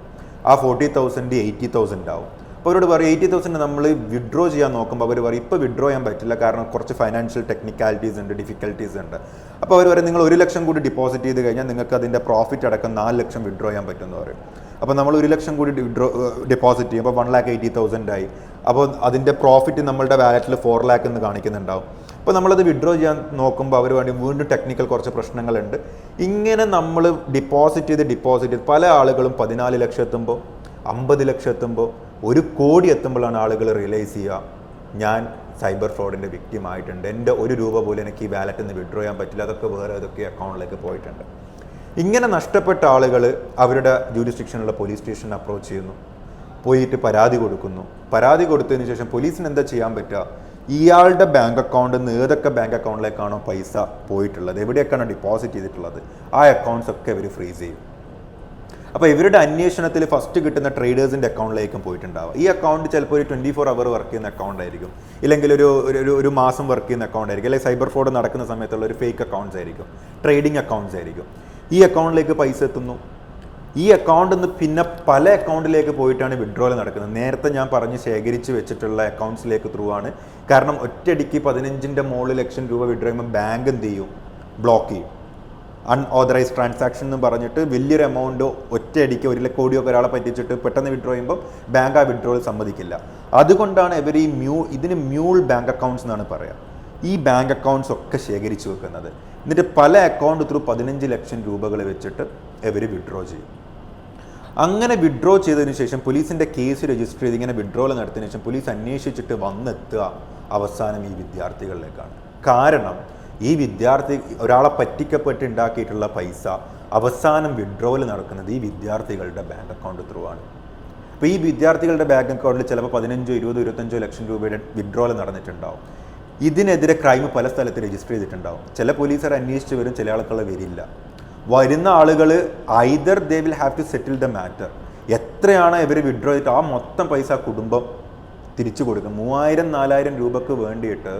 ആ 40,000 80,000 ആവും. അപ്പോൾ അവരോട് പറയും 80,000 നമ്മൾ വിഡ്രോ ചെയ്യാൻ നോക്കുമ്പോൾ അവർ പറയും ഇപ്പോൾ വിഡ്രോ ചെയ്യാൻ പറ്റില്ല, കാരണം കുറച്ച് ഫൈനാൻഷ്യൽ ടെക്നിക്കാലിറ്റീസ് ഉണ്ട്, ഡിഫിക്കൽട്ടീസ് ഉണ്ട്. അപ്പോൾ അവർ പറയും നിങ്ങൾ 1 ലക്ഷം കൂടി ഡിപ്പോസിറ്റ് ചെയ്ത് കഴിഞ്ഞാൽ നിങ്ങൾക്ക് അതിൻ്റെ പ്രോഫിറ്റ് അടക്കം 4 ലക്ഷം വിഡ്രോ ചെയ്യാൻ പറ്റുമെന്ന് പറയും. അപ്പോൾ നമ്മൾ 1 ലക്ഷം കൂടി ഡിപ്പോസിറ്റ് ചെയ്യും. അപ്പോൾ 1,80,000 ആയി. അപ്പോൾ അതിൻ്റെ പ്രോഫിറ്റ് നമ്മളുടെ വാലറ്റിൽ 4 lakh എന്ന് കാണിക്കുന്നുണ്ടാവും. അപ്പോൾ നമ്മളത് വിഡ്രോ ചെയ്യാൻ നോക്കുമ്പോൾ അവർ വേണ്ടി വീണ്ടും ടെക്നിക്കൽ കുറച്ച് പ്രശ്നങ്ങളുണ്ട്. ഇങ്ങനെ നമ്മൾ ഡിപ്പോസിറ്റ് ചെയ്ത് പല ആളുകളും 14 ലക്ഷം എത്തുമ്പോൾ, 50 ലക്ഷം എത്തുമ്പോൾ, 1 കോടി എത്തുമ്പോഴാണ് ആളുകൾ റിയലൈസ് ചെയ്യുക ഞാൻ സൈബർ ഫ്രോഡിൻ്റെ വിക്ടിം ആയിട്ടുണ്ട്, എൻ്റെ 1 രൂപ പോലും എനിക്ക് ഈ വാലറ്റിൽ നിന്ന് വിഡ്രോ ചെയ്യാൻ പറ്റില്ല, അതൊക്കെ വേറെ ഏതൊക്കെ അക്കൗണ്ടിലേക്ക് പോയിട്ടുണ്ട്. ഇങ്ങനെ നഷ്ടപ്പെട്ട ആളുകൾ അവരുടെ ജൂറിസ്ഡിക്ഷനുള്ള പോലീസ് സ്റ്റേഷനെ അപ്രോച്ച് ചെയ്യുന്നു, പോയിട്ട് പരാതി കൊടുക്കുന്നു. പരാതി കൊടുത്തതിന് ശേഷം പോലീസിന് എന്താ ചെയ്യാൻ പറ്റുക, ഇയാളുടെ ബാങ്ക് അക്കൗണ്ടിൽ നിന്ന് ഏതൊക്കെ ബാങ്ക് അക്കൗണ്ടിലേക്കാണോ പൈസ പോയിട്ടുള്ളത്, എവിടെയൊക്കെയാണോ ഡിപ്പോസിറ്റ് ചെയ്തിട്ടുള്ളത്, ആ അക്കൗണ്ട്സ് ഒക്കെ ഇവർ ഫ്രീസ് ചെയ്യും. അപ്പോൾ ഇവരുടെ അന്വേഷണത്തിൽ ഫസ്റ്റ് കിട്ടുന്ന ട്രേഡേഴ്സിൻ്റെ അക്കൗണ്ടിലേക്കും പോയിട്ടുണ്ടാവുക. ഈ അക്കൗണ്ട് ചിലപ്പോൾ ഒരു 24 hour വർക്ക് ചെയ്യുന്ന അക്കൗണ്ട് ആയിരിക്കും, ഇല്ലെങ്കിൽ ഒരു മാസം വർക്ക് ചെയ്യുന്ന അക്കൗണ്ട് ആയിരിക്കും, അല്ലെങ്കിൽ സൈബർ ഫ്രോഡ് നടക്കുന്ന സമയത്തുള്ള ഒരു ഫേക്ക് അക്കൗണ്ട്സ് ആയിരിക്കും, ട്രേഡിംഗ് അക്കൗണ്ട്സ് ആയിരിക്കും. ഈ അക്കൗണ്ടിലേക്ക് പൈസ എത്തുന്നു. ഈ അക്കൗണ്ടിൽ നിന്ന് പിന്നെ പല അക്കൗണ്ടിലേക്ക് പോയിട്ടാണ് വിഡ്രോൽ നടക്കുന്നത്. നേരത്തെ ഞാൻ പറഞ്ഞ് ശേഖരിച്ച് വെച്ചിട്ടുള്ള അക്കൗണ്ട്സിലേക്ക് ത്രൂ ആണ്. കാരണം ഒറ്റയടിക്ക് 15 ലക്ഷം രൂപ വിഡ്രോ ചെയ്യുമ്പോൾ ബാങ്ക് എന്ത് ചെയ്യും, ബ്ലോക്ക് ചെയ്യും. അൺഓതറൈസ്ഡ് ട്രാൻസാക്ഷൻ എന്ന് പറഞ്ഞിട്ട് വലിയൊരു എമൗണ്ട് ഒറ്റയടിക്ക് 1 കോടിയൊക്കെ ഒരാളെ പറ്റിച്ചിട്ട് പെട്ടെന്ന് വിഡ്രോ ചെയ്യുമ്പോൾ ബാങ്ക് ആ വിഡ്രോയിൽ സമ്മതിക്കില്ല. അതുകൊണ്ടാണ് ഇവർ ഇതിന് മ്യൂൾ ബാങ്ക് അക്കൗണ്ട്സ് എന്നാണ് പറയുക. ഈ ബാങ്ക് അക്കൗണ്ട്സ് ഒക്കെ ശേഖരിച്ച് വെക്കുന്നത്. എന്നിട്ട് പല അക്കൗണ്ട് ത്രൂ 15 ലക്ഷം രൂപകൾ വെച്ചിട്ട് ഇവർ വിഡ്രോ ചെയ്യും. അങ്ങനെ വിഡ്രോ ചെയ്തതിന് ശേഷം പോലീസിൻ്റെ കേസ് രജിസ്റ്റർ ചെയ്ത് ഇങ്ങനെ വിഡ്രോൾ നടത്തിയതിനു ശേഷം പോലീസ് അന്വേഷിച്ചിട്ട് വന്നെത്തുക അവസാനം ഈ വിദ്യാർത്ഥികളിലേക്കാണ്. കാരണം ഈ വിദ്യാർത്ഥി ഒരാളെ പറ്റിക്കപ്പെട്ട് ഉണ്ടാക്കിയിട്ടുള്ള പൈസ അവസാനം വിഡ്രോവൽ നടക്കുന്നത് ഈ വിദ്യാർത്ഥികളുടെ ബാങ്ക് അക്കൗണ്ട് ത്രൂ ആണ്. അപ്പോൾ ഈ വിദ്യാർത്ഥികളുടെ ബാങ്ക് അക്കൗണ്ടിൽ ചിലപ്പോൾ 15, 20, 25 ലക്ഷം രൂപയുടെ വിഡ്രോവൽ നടന്നിട്ടുണ്ടാവും. ഇതിനെതിരെ ക്രൈം പല സ്ഥലത്ത് രജിസ്റ്റർ ചെയ്തിട്ടുണ്ടാവും. ചില പോലീസുകാർ അന്വേഷിച്ച് വരും, ചില ആളുകൾ വരില്ല. വരുന്ന ആളുകൾ either they will have to settle the matter. എത്രയാണ് ഇവർ വിഡ്രോ ചെയ്തിട്ട് ആ മൊത്തം പൈസ കുടുംബം തിരിച്ചു കൊടുക്കും. 3000-4000 രൂപക്ക് വേണ്ടിയിട്ട്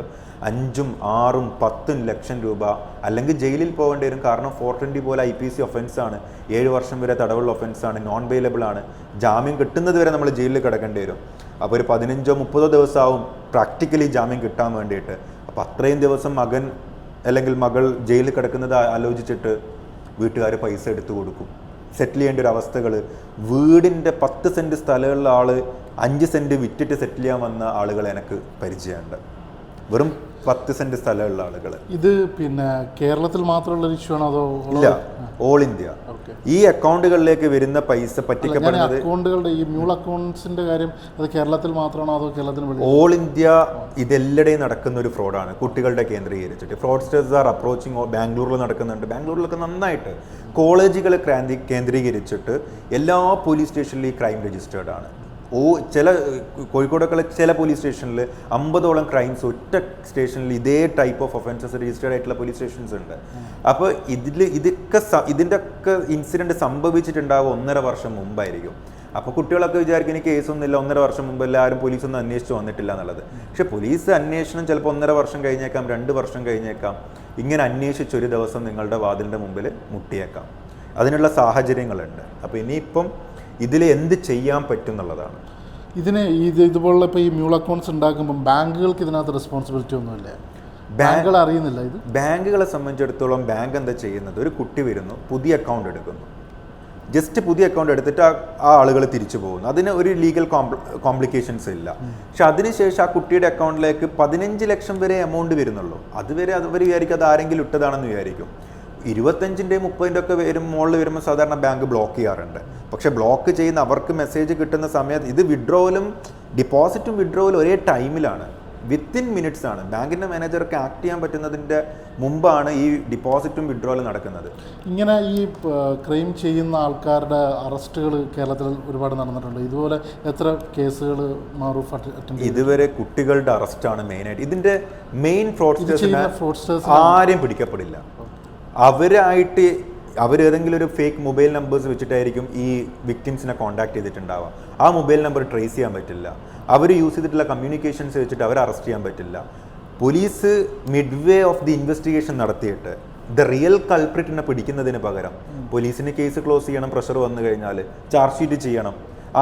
5, 6, 10 ലക്ഷം രൂപ അല്ലെങ്കിൽ ജയിലിൽ പോകേണ്ടി വരും. കാരണം 420 പോലെ IPC ഒഫൻസാണ്, 7 വർഷം വരെ തടവുള്ള ഒഫൻസാണ്, നോൺ ബെയിലബിൾ ആണ്. ജാമ്യം കിട്ടുന്നത് വരെ നമ്മൾ ജയിലിൽ കിടക്കേണ്ടി വരും. അപ്പോൾ ഒരു 15-30 ദിവസമാവും പ്രാക്ടിക്കലി ജാമ്യം കിട്ടാൻ വേണ്ടിയിട്ട്. അപ്പോൾ അത്രയും ദിവസം മകൻ അല്ലെങ്കിൽ മകൾ ജയിലിൽ കിടക്കുന്നത് ആലോചിച്ചിട്ട് വീട്ടുകാർ പൈസ എടുത്തു കൊടുക്കും. സെറ്റിൽ ചെയ്യേണ്ട ഒരു അവസ്ഥകൾ. വീടിൻ്റെ 10 സെൻറ്റ് സ്ഥലമുള്ള ആൾ 5 സെൻറ്റ് വിറ്റിട്ട് സെറ്റിൽ ചെയ്യാൻ വന്ന ആളുകൾ എനിക്ക് പരിചയമുണ്ട്. വെറും 10 സെൻറ്റ് സ്ഥലമുള്ള ആളുകൾ. ഇത് പിന്നെ കേരളത്തിൽ മാത്രമുള്ള ഒരു ഇഷ്യൂ ആണോ അതോ ഇല്ല, ഓൾ ഇന്ത്യ. ഈ അക്കൗണ്ടുകളിലേക്ക് വരുന്ന പൈസ പറ്റിക്കപ്പെടുന്നത് അക്കൗണ്ടുകളുടെ ഈ മ്യൂൾ അക്കൗണ്ട്സിന്റെ കാര്യം അത് കേരളത്തിൽ മാത്രമാണോ അതോ കേരളത്തിന് ഓൾ ഇന്ത്യ ഇതെല്ലാടെയും നടക്കുന്ന ഒരു ഫ്രോഡാണ്. കുട്ടികളുടെ കേന്ദ്രീകരിച്ചിട്ട് ഫ്രോഡ്സ്റ്റേഴ്സ് ആർ അപ്രോച്ചിങ്. ബാംഗ്ലൂരിൽ നടക്കുന്നുണ്ട്, ബാംഗ്ലൂരിലൊക്കെ നന്നായിട്ട്. കോളേജുകൾ കേന്ദ്രീകരിച്ചിട്ട് എല്ലാ പോലീസ് സ്റ്റേഷനിലും ഈ ക്രൈം രജിസ്റ്റേർഡ് ആണ്. ചില കോഴിക്കോടൊക്കെ ചില പോലീസ് സ്റ്റേഷനിൽ 50ഓളം ക്രൈംസ് ഒറ്റ സ്റ്റേഷനിൽ ഇതേ ടൈപ്പ് ഓഫ് ഒഫൻസസ് രജിസ്റ്റേർഡ് ആയിട്ടുള്ള പോലീസ് സ്റ്റേഷൻസ് ഉണ്ട്. അപ്പോൾ ഇതിൻ്റെ ഒക്കെ ഇൻസിഡൻറ്റ് സംഭവിച്ചിട്ടുണ്ടാവുക 1.5 വർഷം മുമ്പായിരിക്കും. അപ്പോൾ കുട്ടികളൊക്കെ വിചാരിക്കും ഇനി കേസൊന്നുമില്ല, 1.5 വർഷം മുമ്പ് എല്ലാവരും പോലീസൊന്നും അന്വേഷിച്ച് വന്നിട്ടില്ല എന്നുള്ളത്. പക്ഷേ പോലീസ് അന്വേഷണം ചിലപ്പോൾ 1.5 വർഷം കഴിഞ്ഞേക്കാം, 2 വർഷം കഴിഞ്ഞേക്കാം. ഇങ്ങനെ അന്വേഷിച്ചൊരു ദിവസം നിങ്ങളുടെ വാതിലിൻ്റെ മുമ്പിൽ മുട്ടിയേക്കാം. അതിനുള്ള സാഹചര്യങ്ങളുണ്ട്. അപ്പോൾ ഇനിയിപ്പം ഇതിൽ എന്ത് ചെയ്യാൻ പറ്റും എന്നുള്ളതാണ്. ഇതുപോലുള്ള ഇപ്പോൾ ഈ മ്യൂൾ അക്കൗണ്ട്സ് ഉണ്ടാക്കുമ്പം ബാങ്കുകൾക്ക് ഇതിനകത്ത് റെസ്പോൺസിബിലിറ്റി ഒന്നുമില്ല, ബാങ്കുകൾ അറിയുന്നില്ല ഇത്. ബാങ്കുകളെ സംബന്ധിച്ചിടത്തോളം ബാങ്ക് എന്താ ചെയ്യുന്നത്, ഒരു കുട്ടി വരുന്നു, പുതിയ അക്കൗണ്ട് എടുക്കുന്നു, ജസ്റ്റ് പുതിയ അക്കൗണ്ട് എടുത്തിട്ട് ആ ആളുകൾ തിരിച്ചു പോകുന്നു. അതിന് ഒരു ലീഗൽ കോംപ്ലിക്കേഷൻസ് ഇല്ല. പക്ഷെ അതിനുശേഷം ആ കുട്ടിയുടെ അക്കൗണ്ടിലേക്ക് 15 ലക്ഷം വരെ എമൗണ്ട് വരുന്നുള്ളൂ. അതുവരെ അവർ വിചാരിക്കും അത് ആരെങ്കിലും ഇട്ടതാണെന്ന് വിചാരിക്കും. 25-ൻ്റെയും 30-ൻ്റെ ഒക്കെ മുകളിൽ വരുമ്പോൾ സാധാരണ ബാങ്ക് ബ്ലോക്ക് ചെയ്യാറുണ്ട്. പക്ഷെ ബ്ലോക്ക് ചെയ്യുന്ന അവർക്ക് മെസ്സേജ് കിട്ടുന്ന സമയത്ത് ഇത് വിഡ്രോവലും ഡിപ്പോസിറ്റും വിഡ്രോവലും ഒരേ ടൈമിലാണ്, വിത്തിൻ മിനിറ്റ്സ് ആണ്. ബാങ്കിൻ്റെ മാനേജർക്ക് ആക്ട് ചെയ്യാൻ പറ്റുന്നതിൻ്റെ മുമ്പാണ് ഈ ഡിപ്പോസിറ്റും വിഡ്രോവലും നടക്കുന്നത്. ഇങ്ങനെ ഈ ക്രൈം ചെയ്യുന്ന ആൾക്കാരുടെ അറസ്റ്റുകൾ കേരളത്തിൽ ഒരുപാട് നടന്നിട്ടുണ്ട്. ഇതുപോലെ എത്ര കേസുകൾ മാറൂഫ് അറ്റൻഡ്? ഇതുവരെ കുട്ടികളുടെ അറസ്റ്റാണ് മെയിനായിട്ട്. ഇതിൻ്റെ മെയിൻ ഫ്രോഡ്സ്റ്റേഴ്സ് ആരെയും പിടിക്കപ്പെടില്ല. അവരേതെങ്കിലും ഒരു ഫേക്ക് മൊബൈൽ നമ്പേഴ്സ് വെച്ചിട്ടായിരിക്കും ഈ വിക്ടിംസിനെ കോൺടാക്ട് ചെയ്തിട്ടുണ്ടാവുക. ആ മൊബൈൽ നമ്പർ ട്രേസ് ചെയ്യാൻ പറ്റില്ല. അവർ യൂസ് ചെയ്തിട്ടുള്ള കമ്മ്യൂണിക്കേഷൻസ് വെച്ചിട്ട് അവരെ അറസ്റ്റ് ചെയ്യാൻ പറ്റില്ല. Police mid way of the investigation നടത്തിയിട്ട് ദ റിയൽ കൾപ്രിറ്റിനെ പിടിക്കുന്നതിന് പകരം പോലീസിന് കേസ് ക്ലോസ് ചെയ്യണം, പ്രഷർ വന്നു കഴിഞ്ഞാൽ ചാർജ് ഷീറ്റ് ചെയ്യണം,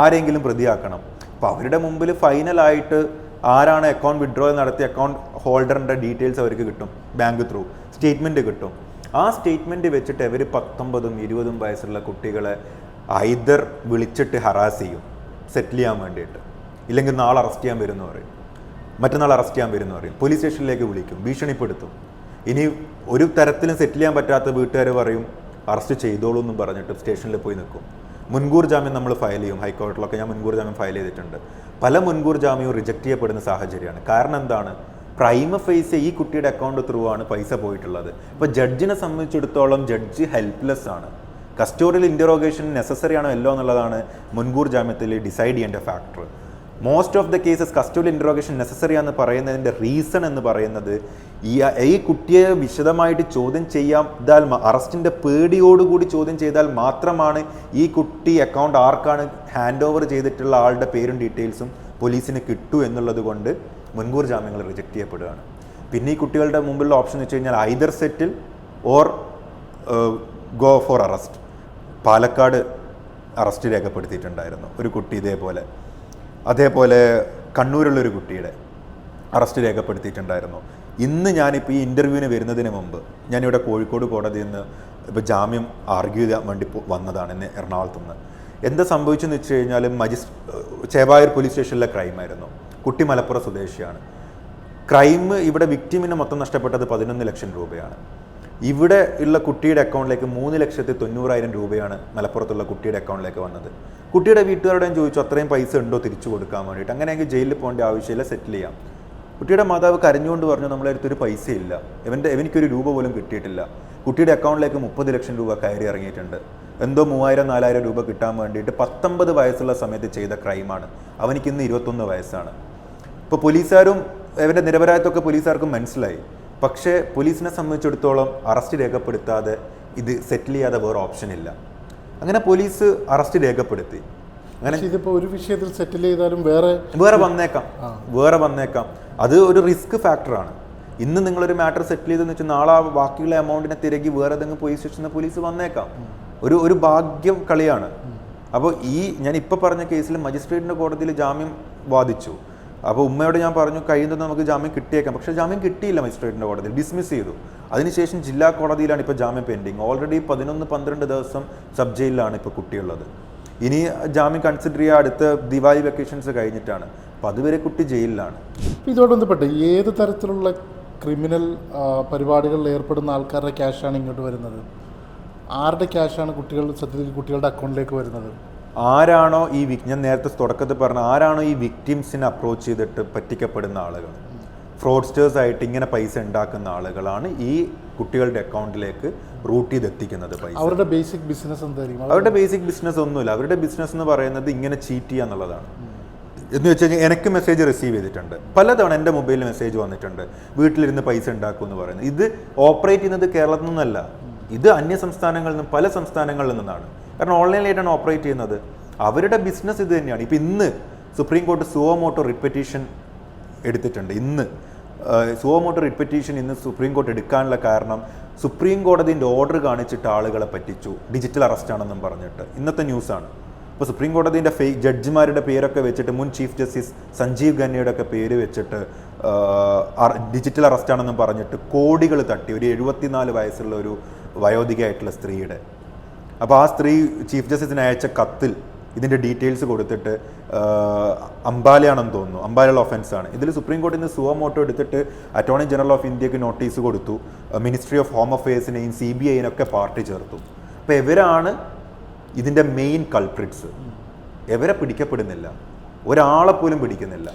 ആരെങ്കിലും പ്രതിയാക്കണം. അപ്പോൾ അവരുടെ മുമ്പിൽ ഫൈനലായിട്ട് ആരാണ് അക്കൗണ്ട് വിഡ്രോവൽ നടത്തിയ അക്കൗണ്ട് ഹോൾഡറിൻ്റെ ഡീറ്റെയിൽസ് അവർക്ക് കിട്ടും, ബാങ്ക് ത്രൂ സ്റ്റേറ്റ്മെൻറ്റ് കിട്ടും. ആ സ്റ്റേറ്റ്മെൻറ്റ് വെച്ചിട്ട് അവർ 19ഉം 20ഉം വയസ്സുള്ള കുട്ടികളെ ഐദർ വിളിച്ചിട്ട് ഹറാസ് ചെയ്യും സെറ്റിൽ ചെയ്യാൻ വേണ്ടിയിട്ട്, ഇല്ലെങ്കിൽ നാളെ അറസ്റ്റ് ചെയ്യാൻ വരുമെന്ന് പറയും, മറ്റന്നാൾ അറസ്റ്റ് ചെയ്യാൻ വരുമെന്ന് പറയും, പോലീസ് സ്റ്റേഷനിലേക്ക് വിളിക്കും, ഭീഷണിപ്പെടുത്തും. ഇനി ഒരു തരത്തിലും സെറ്റിൽ ചെയ്യാൻ പറ്റാത്ത വീട്ടുകാർ പറയും അറസ്റ്റ് ചെയ്തോളൂ എന്നും പറഞ്ഞിട്ട് സ്റ്റേഷനിൽ പോയി നിൽക്കും. മുൻകൂർ ജാമ്യം നമ്മൾ ഫയൽ ചെയ്യും. ഹൈക്കോടതിയിലൊക്കെ ഞാൻ മുൻകൂർ ജാമ്യം ഫയൽ ചെയ്തിട്ടുണ്ട്. പല മുൻകൂർ ജാമ്യവും റിജക്റ്റ് ചെയ്യപ്പെടുന്ന സാഹചര്യമാണ്. കാരണം എന്താണ്, പ്രൈമ ഫേസ് ഈ കുട്ടിയുടെ അക്കൗണ്ട് ത്രൂ ആണ് പൈസ പോയിട്ടുള്ളത്. ഇപ്പോൾ ജഡ്ജിനെ സംബന്ധിച്ചിടത്തോളം ജഡ്ജി ഹെൽപ്ലെസ് ആണ്. കസ്റ്റോഡിയൽ ഇൻ്ററോഗേഷൻ നെസസറി ആണോ അല്ലോ എന്നുള്ളതാണ് മുൻകൂർ ജാമ്യത്തിൽ ഡിസൈഡ് ചെയ്യേണ്ട factor. Most of the cases custodial interrogation necessary എന്ന് പറയുന്നതിൻ്റെ റീസൺ എന്ന് പറയുന്നത് ഈ കുട്ടിയെ വിശദമായിട്ട് ചോദ്യം ചെയ്താൽ, അറസ്റ്റിൻ്റെ പേടിയോടുകൂടി ചോദ്യം ചെയ്താൽ മാത്രമാണ് ഈ കുട്ടി അക്കൗണ്ട് ആർക്കാണ് ഹാൻഡ് ഓവർ ചെയ്തിട്ടുള്ള ആളുടെ പേരും ഡീറ്റെയിൽസും പോലീസിന് കിട്ടൂ എന്നുള്ളത് കൊണ്ട് മുൻകൂർ ജാമ്യങ്ങൾ റിജക്റ്റ് ചെയ്യപ്പെടുകയാണ്. പിന്നെ ഈ കുട്ടികളുടെ മുമ്പിലുള്ള ഓപ്ഷൻ എന്ന് വെച്ച് കഴിഞ്ഞാൽ either settle or go for arrest. Palakkad arrest രേഖപ്പെടുത്തിയിട്ടുണ്ടായിരുന്നു ഒരു കുട്ടി ഇതേപോലെ. അതേപോലെ കണ്ണൂരുള്ളൊരു കുട്ടിയുടെ അറസ്റ്റ് രേഖപ്പെടുത്തിയിട്ടുണ്ടായിരുന്നു. ഇന്ന് ഞാനിപ്പോൾ ഈ ഇൻ്റർവ്യൂവിന് വരുന്നതിന് മുമ്പ് ഞാനിവിടെ കോഴിക്കോട് കോടതിയിൽ നിന്ന് ഇപ്പോൾ ജാമ്യം ആർഗ്യൂ ചെയ്യാൻ വേണ്ടി വന്നതാണ് ഇന്ന് എറണാകുളത്ത് നിന്ന്. എന്താ സംഭവിച്ചെന്ന് വെച്ച് കഴിഞ്ഞാൽ ചേവായൂർ പോലീസ് സ്റ്റേഷനിലെ ക്രൈമായിരുന്നു. കുട്ടി മലപ്പുറം സ്വദേശിയാണ്. ക്രൈം ഇവിടെ വിക്ടിമിന് മൊത്തം നഷ്ടപ്പെട്ടത് 11 ലക്ഷം രൂപയാണ്. ഇവിടെ ഉള്ള കുട്ടിയുടെ അക്കൗണ്ടിലേക്ക് 3,90,000 രൂപയാണ് മലപ്പുറത്തുള്ള കുട്ടിയുടെ അക്കൗണ്ടിലേക്ക് വന്നത്. കുട്ടിയുടെ വീട്ടുകാരോടും ചോദിച്ചു അത്രയും പൈസ ഉണ്ടോ തിരിച്ചു കൊടുക്കാൻ വേണ്ടിയിട്ട്. അങ്ങനെയെങ്കിൽ ജയിലിൽ പോകേണ്ട ആവശ്യമില്ല, സെറ്റിൽ ചെയ്യാം. കുട്ടിയുടെ മാതാവ് കരഞ്ഞുകൊണ്ട് പറഞ്ഞു നമ്മളെ അടുത്തൊരു പൈസയില്ല, എനിക്കൊരു രൂപ പോലും കിട്ടിയിട്ടില്ല. കുട്ടിയുടെ അക്കൗണ്ടിലേക്ക് 30 ലക്ഷം രൂപ കയറി ഇറങ്ങിയിട്ടുണ്ട്. എന്തോ 3,000-4,000 രൂപ കിട്ടാൻ വേണ്ടിയിട്ട് 19 വയസ്സുള്ള സമയത്ത് ചെയ്ത ക്രൈമാണ്. അവനിക്കിന്ന് 21 വയസ്സാണ്. ഇപ്പോൾ പോലീസുകാരും അവൻ്റെ നിരപരാധിത്വമൊക്കെ പോലീസുകാർക്കും മനസ്സിലായി. പക്ഷേ പോലീസിനെ സംബന്ധിച്ചിടത്തോളം അറസ്റ്റ് രേഖപ്പെടുത്താതെ ഇത് സെറ്റിൽ ചെയ്യാതെ വേറെ ഓപ്ഷൻ ഇല്ല. അങ്ങനെ പോലീസ് അറസ്റ്റ് രേഖപ്പെടുത്തി. അങ്ങനെ ഇതിപ്പോൾ ഒരു വിഷയത്തിൽ സെറ്റിൽ ചെയ്താലും വേറെ വന്നേക്കാം. അത് ഒരു റിസ്ക് ഫാക്ടറാണ്. ഇന്ന് നിങ്ങളൊരു മാറ്റർ സെറ്റിൽ ചെയ്തെന്ന് വെച്ചാൽ നാളെ ബാക്കിയുള്ള എമൗണ്ടിനെ തിരക്കി വേറെ ഏതെങ്കിലും പോലീസ് സ്റ്റേഷനിൽ പോലീസ് വന്നേക്കാം. ഒരു ഭാഗ്യം കളിയാണ്. അപ്പോൾ ഞാൻ ഇപ്പോൾ പറഞ്ഞ കേസിൽ മജിസ്ട്രേറ്റിൻ്റെ കോടതിയിൽ ജാമ്യം വാദിച്ചു. അപ്പോൾ ഉമ്മയോട് ഞാൻ പറഞ്ഞു കഴിയുന്നത് നമുക്ക് ജാമ്യം കിട്ടിയേക്കാം. പക്ഷേ ജാമ്യം കിട്ടിയില്ല, മജിസ്ട്രേറ്റിൻ്റെ കോടതിയിൽ ഡിസ്മിസ് ചെയ്തു. അതിനുശേഷം ജില്ലാ കോടതിയിലാണ് ഇപ്പോൾ ജാമ്യം പെൻഡിങ്. ഓൾറെഡി 11-12 ദിവസം സബ് ജയിലിലാണ് ഇപ്പോൾ കുട്ടിയുള്ളത്. ഇനി ജാമ്യം കൺസിഡർ ചെയ്യുക അടുത്ത ദിവാലി വെക്കേഷൻസ് കഴിഞ്ഞിട്ടാണ്. അപ്പോൾ അതുവരെ കുട്ടി ജയിലിലാണ്. ഇതോട് ബന്ധപ്പെട്ട് ഏത് തരത്തിലുള്ള ക്രിമിനൽ പരിപാടികളിൽ ഏർപ്പെടുന്ന ആൾക്കാരുടെ ക്യാഷാണ് ഇങ്ങോട്ട് വരുന്നത്? ആരുടെ ക്യാഷാണ് സത്യത്തിൽ കുട്ടികളുടെ അക്കൗണ്ടിലേക്ക് വരുന്നത്? ആരാണോ ഞാൻ നേരത്തെ തുടക്കത്തിൽ പറഞ്ഞ ആരാണോ ഈ വിക്ടിംസിനെ അപ്രോച്ച് ചെയ്തിട്ട് പറ്റിക്കപ്പെടുന്ന ആളുകൾ, ഫ്രോഡ്സ്റ്റേഴ്സ് ആയിട്ട് ഇങ്ങനെ പൈസ ഉണ്ടാക്കുന്ന ആളുകളാണ് ഈ കുട്ടികളുടെ അക്കൗണ്ടിലേക്ക് റൂട്ട് ചെയ്തെത്തിക്കുന്നത് പൈസ. അവരുടെ ബേസിക് ബിസിനസ് എന്തായിരിക്കും? അവരുടെ ബേസിക് ബിസിനസ് ഒന്നുമില്ല. അവരുടെ ബിസിനസ് എന്ന് പറയുന്നത് ഇങ്ങനെ ചീറ്റ് ചെയ്യുക എന്നുള്ളതാണ്. എന്ന് വെച്ച് കഴിഞ്ഞാൽ എനിക്ക് മെസ്സേജ് റിസീവ് ചെയ്തിട്ടുണ്ട് പലതവണ. എൻ്റെ മൊബൈലിൽ മെസ്സേജ് വന്നിട്ടുണ്ട് വീട്ടിലിരുന്ന് പൈസ ഉണ്ടാക്കും എന്ന് പറയുന്നത്. ഇത് ഓപ്പറേറ്റ് ചെയ്യുന്നത് കേരളത്തിൽ നിന്നല്ല, ഇത് അന്യ സംസ്ഥാനങ്ങളിൽ നിന്നും പല സംസ്ഥാനങ്ങളിൽ നിന്നാണ്. കാരണം ഓൺലൈനിലായിട്ടാണ് ഓപ്പറേറ്റ് ചെയ്യുന്നത്. അവരുടെ ബിസിനസ് ഇത് തന്നെയാണ്. ഇപ്പം ഇന്ന് സുപ്രീം കോടതി സുവോ മോട്ടോ റിപ്പറ്റീഷൻ എടുത്തിട്ടുണ്ട്. ഇന്ന് സുവോ മോട്ടോ റിപ്പറ്റീഷൻ ഇന്ന് സുപ്രീം കോടതി എടുക്കാനുള്ള കാരണം സുപ്രീം കോടതിൻ്റെ ഓർഡർ കാണിച്ചിട്ട് ആളുകളെ പറ്റിച്ചു, ഡിജിറ്റൽ അറസ്റ്റാണെന്നും പറഞ്ഞിട്ട്. ഇന്നത്തെ ന്യൂസാണ്. ഇപ്പോൾ സുപ്രീം കോടതിൻ്റെ ഫേക്ക് ജഡ്ജിമാരുടെ പേരൊക്കെ വെച്ചിട്ട് മുൻ ചീഫ് ജസ്റ്റിസ് സഞ്ജീവ് ഖന്നയുടെ ഒക്കെ പേര് വെച്ചിട്ട് ഡിജിറ്റൽ അറസ്റ്റാണെന്നും പറഞ്ഞിട്ട് കോടികൾ തട്ടി. ഒരു 74 വയസ്സുള്ള ഒരു വയോധികയായിട്ടുള്ള സ്ത്രീയുടെ. അപ്പോൾ ആ സ്ത്രീ ചീഫ് ജസ്റ്റിസിന് അയച്ച കത്തിൽ ഇതിൻ്റെ ഡീറ്റെയിൽസ് കൊടുത്തിട്ട് അംബാലയാണെന്ന് തോന്നുന്നു, അംബാലയുള്ള ഒഫൻസാണ്. ഇതിൽ സുപ്രീം കോടതിയിൽ നിന്ന് സുവോ മോട്ടോ എടുത്തിട്ട് അറ്റോർണി ജനറൽ ഓഫ് ഇന്ത്യക്ക് നോട്ടീസ് കൊടുത്തു, മിനിസ്ട്രി ഓഫ് ഹോം അഫയേഴ്സിനെയും CBIനെയൊക്കെ പാർട്ടി ചേർത്തു. അപ്പോൾ ഇവരാണ് ഇതിൻ്റെ മെയിൻ കൾപ്രിറ്റ്സ്. ഇവരെ പിടിക്കപ്പെടുന്നില്ല, ഒരാളെ പോലും പിടിക്കുന്നില്ല.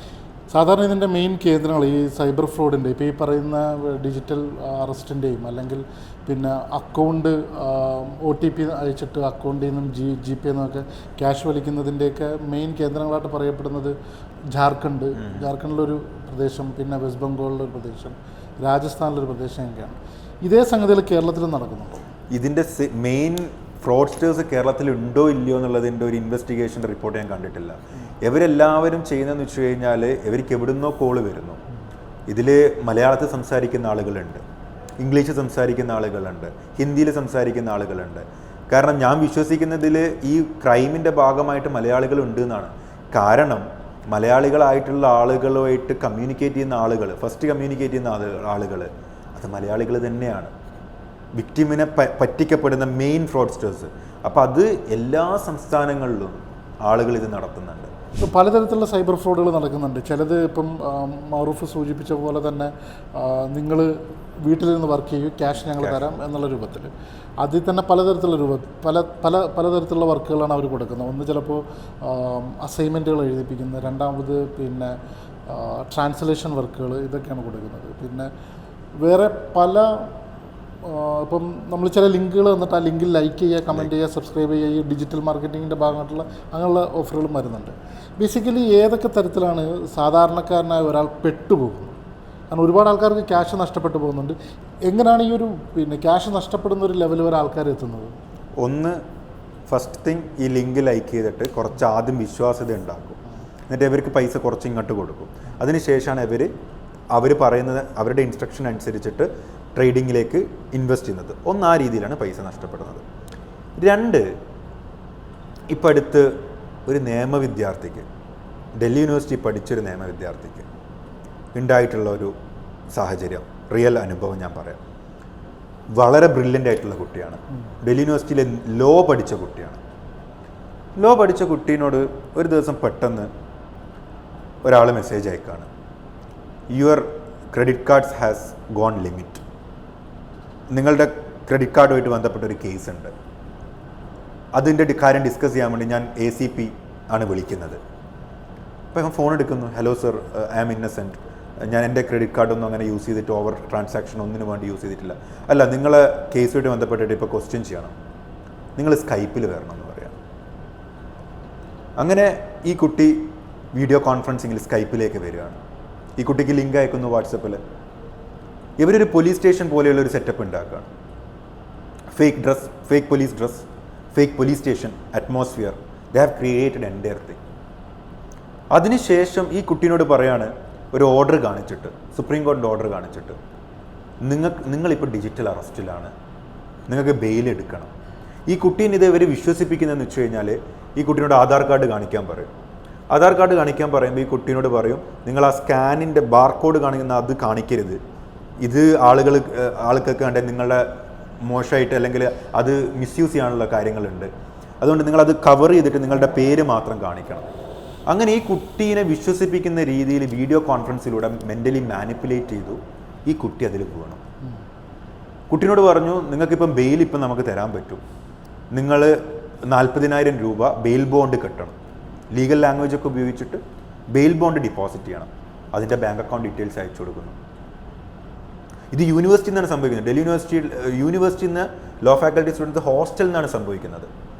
സാധാരണ ഇതിൻ്റെ മെയിൻ കേന്ദ്രങ്ങൾ ഈ സൈബർ ഫ്രോഡിൻ്റെ ഇപ്പോൾ ഈ പറയുന്ന ഡിജിറ്റൽ അറസ്റ്റിൻ്റെയും അല്ലെങ്കിൽ പിന്നെ അക്കൗണ്ട് OTP അയച്ചിട്ട് അക്കൗണ്ടിൽ നിന്നും GPay നിന്നൊക്കെ ക്യാഷ് വലിക്കുന്നതിൻ്റെയൊക്കെ മെയിൻ കേന്ദ്രങ്ങളായിട്ട് പറയപ്പെടുന്നത് ജാർഖണ്ഡിലൊരു പ്രദേശം, പിന്നെ വെസ്റ്റ് ബംഗാളിലൊരു പ്രദേശം, രാജസ്ഥാനിലൊരു പ്രദേശം ഒക്കെയാണ്. ഇതേ സംഗതികൾ കേരളത്തിലും നടക്കുന്നുണ്ടോ? ഇതിൻ്റെ മെയിൻ ഫ്രോഡ്സ്റ്റേഴ്സ് കേരളത്തിൽ ഉണ്ടോ ഇല്ലയോ എന്നുള്ളതിൻ്റെ ഒരു ഇൻവെസ്റ്റിഗേഷൻ റിപ്പോർട്ട് ഞാൻ കണ്ടിട്ടില്ല. ഇവരെല്ലാവരും ചെയ്യുന്നതെന്ന് വെച്ച് കഴിഞ്ഞാൽ ഇവർക്ക് എവിടുന്നോ കോള് വരുന്നു. ഇതിൽ മലയാളത്തിൽ സംസാരിക്കുന്ന ആളുകളുണ്ട്, ഇംഗ്ലീഷ് സംസാരിക്കുന്ന ആളുകളുണ്ട്, ഹിന്ദിയിൽ സംസാരിക്കുന്ന ആളുകളുണ്ട്. കാരണം ഞാൻ വിശ്വസിക്കുന്നതിൽ ഈ ക്രൈമിൻ്റെ ഭാഗമായിട്ട് മലയാളികൾ ഉണ്ട് എന്നാണ്. കാരണം മലയാളികളായിട്ടുള്ള ആളുകളുമായിട്ട് കമ്മ്യൂണിക്കേറ്റ് ചെയ്യുന്ന ആളുകൾ, ഫസ്റ്റ് കമ്മ്യൂണിക്കേറ്റ് ചെയ്യുന്ന ആളുകൾ അത് മലയാളികൾ തന്നെയാണ്. വിക്ടിമിനെ പറ്റിക്കപ്പെടുന്ന മെയിൻ ഫ്രോഡ്സ്റ്റേഴ്സ്. അപ്പോൾ അത് എല്ലാ സംസ്ഥാനങ്ങളിലും ആളുകൾ ഇത് നടത്തുന്നുണ്ട്. ഇപ്പോൾ പലതരത്തിലുള്ള സൈബർ ഫ്രോഡുകൾ നടക്കുന്നുണ്ട്. ചിലത് ഇപ്പം മാറൂഫ് സൂചിപ്പിച്ച പോലെ തന്നെ നിങ്ങൾ വീട്ടിൽ നിന്ന് വർക്ക് ചെയ്യൂ, ക്യാഷ് ഞങ്ങൾ തരാം എന്നുള്ള രൂപത്തിൽ. അതിൽ തന്നെ പലതരത്തിലുള്ള പലതരത്തിലുള്ള വർക്കുകളാണ് അവർ കൊടുക്കുന്നത്. ഒന്ന് ചിലപ്പോൾ അസൈൻമെൻറ്റുകൾ എഴുതിപ്പിക്കുന്നത്, രണ്ടാമത് പിന്നെ ട്രാൻസ്ലേഷൻ വർക്കുകൾ, ഇതൊക്കെയാണ് കൊടുക്കുന്നത്. പിന്നെ വേറെ പല ഇപ്പം നമ്മൾ ചില ലിങ്കുകൾ തന്നിട്ട് ആ ലിങ്കിൽ ലൈക്ക് ചെയ്യുക, കമൻറ്റ് ചെയ്യുക, സബ്സ്ക്രൈബ് ചെയ്യുക, ഈ ഡിജിറ്റൽ മാർക്കറ്റിങ്ങിൻ്റെ ഭാഗമായിട്ടുള്ള അങ്ങനെയുള്ള ഓഫറുകളും വരുന്നുണ്ട്. ബേസിക്കലി ഏതൊക്കെ തരത്തിലാണ് സാധാരണക്കാരനായ ഒരാൾ പെട്ടുപോകുന്നത്? കാരണം ഒരുപാട് ആൾക്കാർക്ക് ക്യാഷ് നഷ്ടപ്പെട്ടു പോകുന്നുണ്ട്. എങ്ങനെയാണ് ഈ ഒരു പിന്നെ ക്യാഷ് നഷ്ടപ്പെടുന്ന ഒരു ലെവൽ വരെ ആൾക്കാർ എത്തുന്നത്? ഒന്ന്, ഫസ്റ്റ് തിങ്, ഈ ലിങ്ക് ലൈക്ക് ചെയ്തിട്ട് കുറച്ച് ആദ്യം വിശ്വാസ്യത ഉണ്ടാക്കും. എന്നിട്ട് ഇവർക്ക് പൈസ കുറച്ച് ഇങ്ങോട്ട് കൊടുക്കും. അതിനുശേഷമാണ് അവർ പറയുന്നത് അവരുടെ ഇൻസ്ട്രക്ഷൻ അനുസരിച്ചിട്ട് ട്രേഡിങ്ങിലേക്ക് ഇൻവെസ്റ്റ് ചെയ്യുന്നത്. ഒന്ന്, ആ രീതിയിലാണ് പൈസ നഷ്ടപ്പെടുന്നത്. രണ്ട്, ഇപ്പം അടുത്ത് ഒരു നിയമവിദ്യാർത്ഥിക്ക്, ഡൽഹി യൂണിവേഴ്സിറ്റി പഠിച്ചൊരു നിയമവിദ്യാർത്ഥിക്ക് ഉണ്ടായിട്ടുള്ള ഒരു സാഹചര്യം, റിയൽ അനുഭവം ഞാൻ പറയാം. വളരെ ബ്രില്യൻ്റ് ആയിട്ടുള്ള കുട്ടിയാണ്. ഡൽഹി യൂണിവേഴ്സിറ്റിയിലെ ലോ പഠിച്ച കുട്ടിയാണ്. ലോ പഠിച്ച കുട്ടീനോട് ഒരു ദിവസം പെട്ടെന്ന് ഒരാൾ മെസ്സേജ് അയക്കുകയാണ്, your credit cards has gone limit. നിങ്ങളുടെ ക്രെഡിറ്റ് കാർഡുമായിട്ട് ബന്ധപ്പെട്ട ഒരു കേസ് ഉണ്ട്, അതിൻ്റെ കാര്യം ഡിസ്കസ് ചെയ്യാൻ വേണ്ടി ഞാൻ ACP ആണ് വിളിക്കുന്നത്. അപ്പോൾ ഞാൻ ഫോൺ എടുക്കുന്നു, hello sir, I am Innocent, ഞാൻ എൻ്റെ ക്രെഡിറ്റ് കാർഡൊന്നും അങ്ങനെ യൂസ് ചെയ്തിട്ട് ഓവർ ട്രാൻസാക്ഷൻ ഒന്നിനു വേണ്ടി യൂസ് ചെയ്തിട്ടില്ല. അല്ല, നിങ്ങളെ കേസുമായിട്ട് ബന്ധപ്പെട്ടിട്ട് ഇപ്പോൾ ക്വസ്റ്റ്യൻ ചെയ്യണം, നിങ്ങൾ സ്കൈപ്പിൽ വരണം എന്ന് പറയാം. അങ്ങനെ ഈ കുട്ടി വീഡിയോ കോൺഫറൻസിങ്ങിൽ സ്കൈപ്പിലേക്ക് വരികയാണ്. ഈ കുട്ടിക്ക് ലിങ്ക് അയക്കുന്നു വാട്സപ്പിൽ. ഇവരൊരു പോലീസ് സ്റ്റേഷൻ പോലെയുള്ള ഒരു സെറ്റപ്പ് ഉണ്ടാക്കുകയാണ്. Fake dress, fake police dress, fake police station atmosphere, they have created entire thing. അതിനുശേഷം ഈ കുട്ടീനോട് പറയാണ്, ഒരു ഓർഡർ കാണിച്ചിട്ട്, സുപ്രീം കോടതിൻ്റെ ഓർഡർ കാണിച്ചിട്ട്, നിങ്ങളിപ്പോൾ ഡിജിറ്റൽ അറസ്റ്റിലാണ്, നിങ്ങൾക്ക് ബെയിൽ എടുക്കണം. ഈ കുട്ടീനെ ഇത് ഇവർ വിശ്വസിപ്പിക്കുന്നതെന്ന് വെച്ച് കഴിഞ്ഞാൽ ഈ കുട്ടീനോട് ആധാർ കാർഡ് കാണിക്കാൻ പറയും. ആധാർ കാർഡ് കാണിക്കാൻ പറയുമ്പോൾ ഈ കുട്ടീനോട് പറയും, നിങ്ങൾ ആ സ്കാനിൻ്റെ ബാർകോഡ് കാണിക്കുന്ന അത് കാണിക്കരുത്, ഇത് ആൾക്കൊക്കെ കണ്ട് നിങ്ങളുടെ മോശമായിട്ട് അല്ലെങ്കിൽ അത് മിസ്യൂസ് ചെയ്യാനുള്ള കാര്യങ്ങളുണ്ട്, അതുകൊണ്ട് നിങ്ങളത് കവർ ചെയ്തിട്ട് നിങ്ങളുടെ പേര് മാത്രം കാണിക്കണം. അങ്ങനെ ഈ കുട്ടീനെ വിശ്വസിപ്പിക്കുന്ന രീതിയിൽ വീഡിയോ കോൺഫറൻസിലൂടെ മെൻ്റലി മാനിപ്പുലേറ്റ് ചെയ്തു. ഈ കുട്ടി അതിൽ പോകണം. കുട്ടീനോട് പറഞ്ഞു, നിങ്ങൾക്കിപ്പം ബെയിൽ ഇപ്പം നമുക്ക് തരാൻ പറ്റും, നിങ്ങൾ 40,000 രൂപ ബെയിൽ ബോണ്ട് കെട്ടണം, ലീഗൽ ലാംഗ്വേജ് ഒക്കെ ഉപയോഗിച്ചിട്ട് ബെയിൽ ബോണ്ട് ഡിപ്പോസിറ്റ് ചെയ്യണം, അതിൻ്റെ ബാങ്ക് അക്കൗണ്ട് ഡീറ്റെയിൽസ് അയച്ചു കൊടുക്കുന്നു. ഇത് യൂണിവേഴ്സിറ്റിയിൽ നിന്നാണ് സംഭവിക്കുന്നത്. ഡൽഹി യൂണിവേഴ്സിറ്റിയിൽ നിന്ന് ലോ ഫാക്കൽറ്റി സ്റ്റുഡൻസ് ഹോസ്റ്റലിൽ നിന്നാണ് സംഭവിക്കുന്നത്.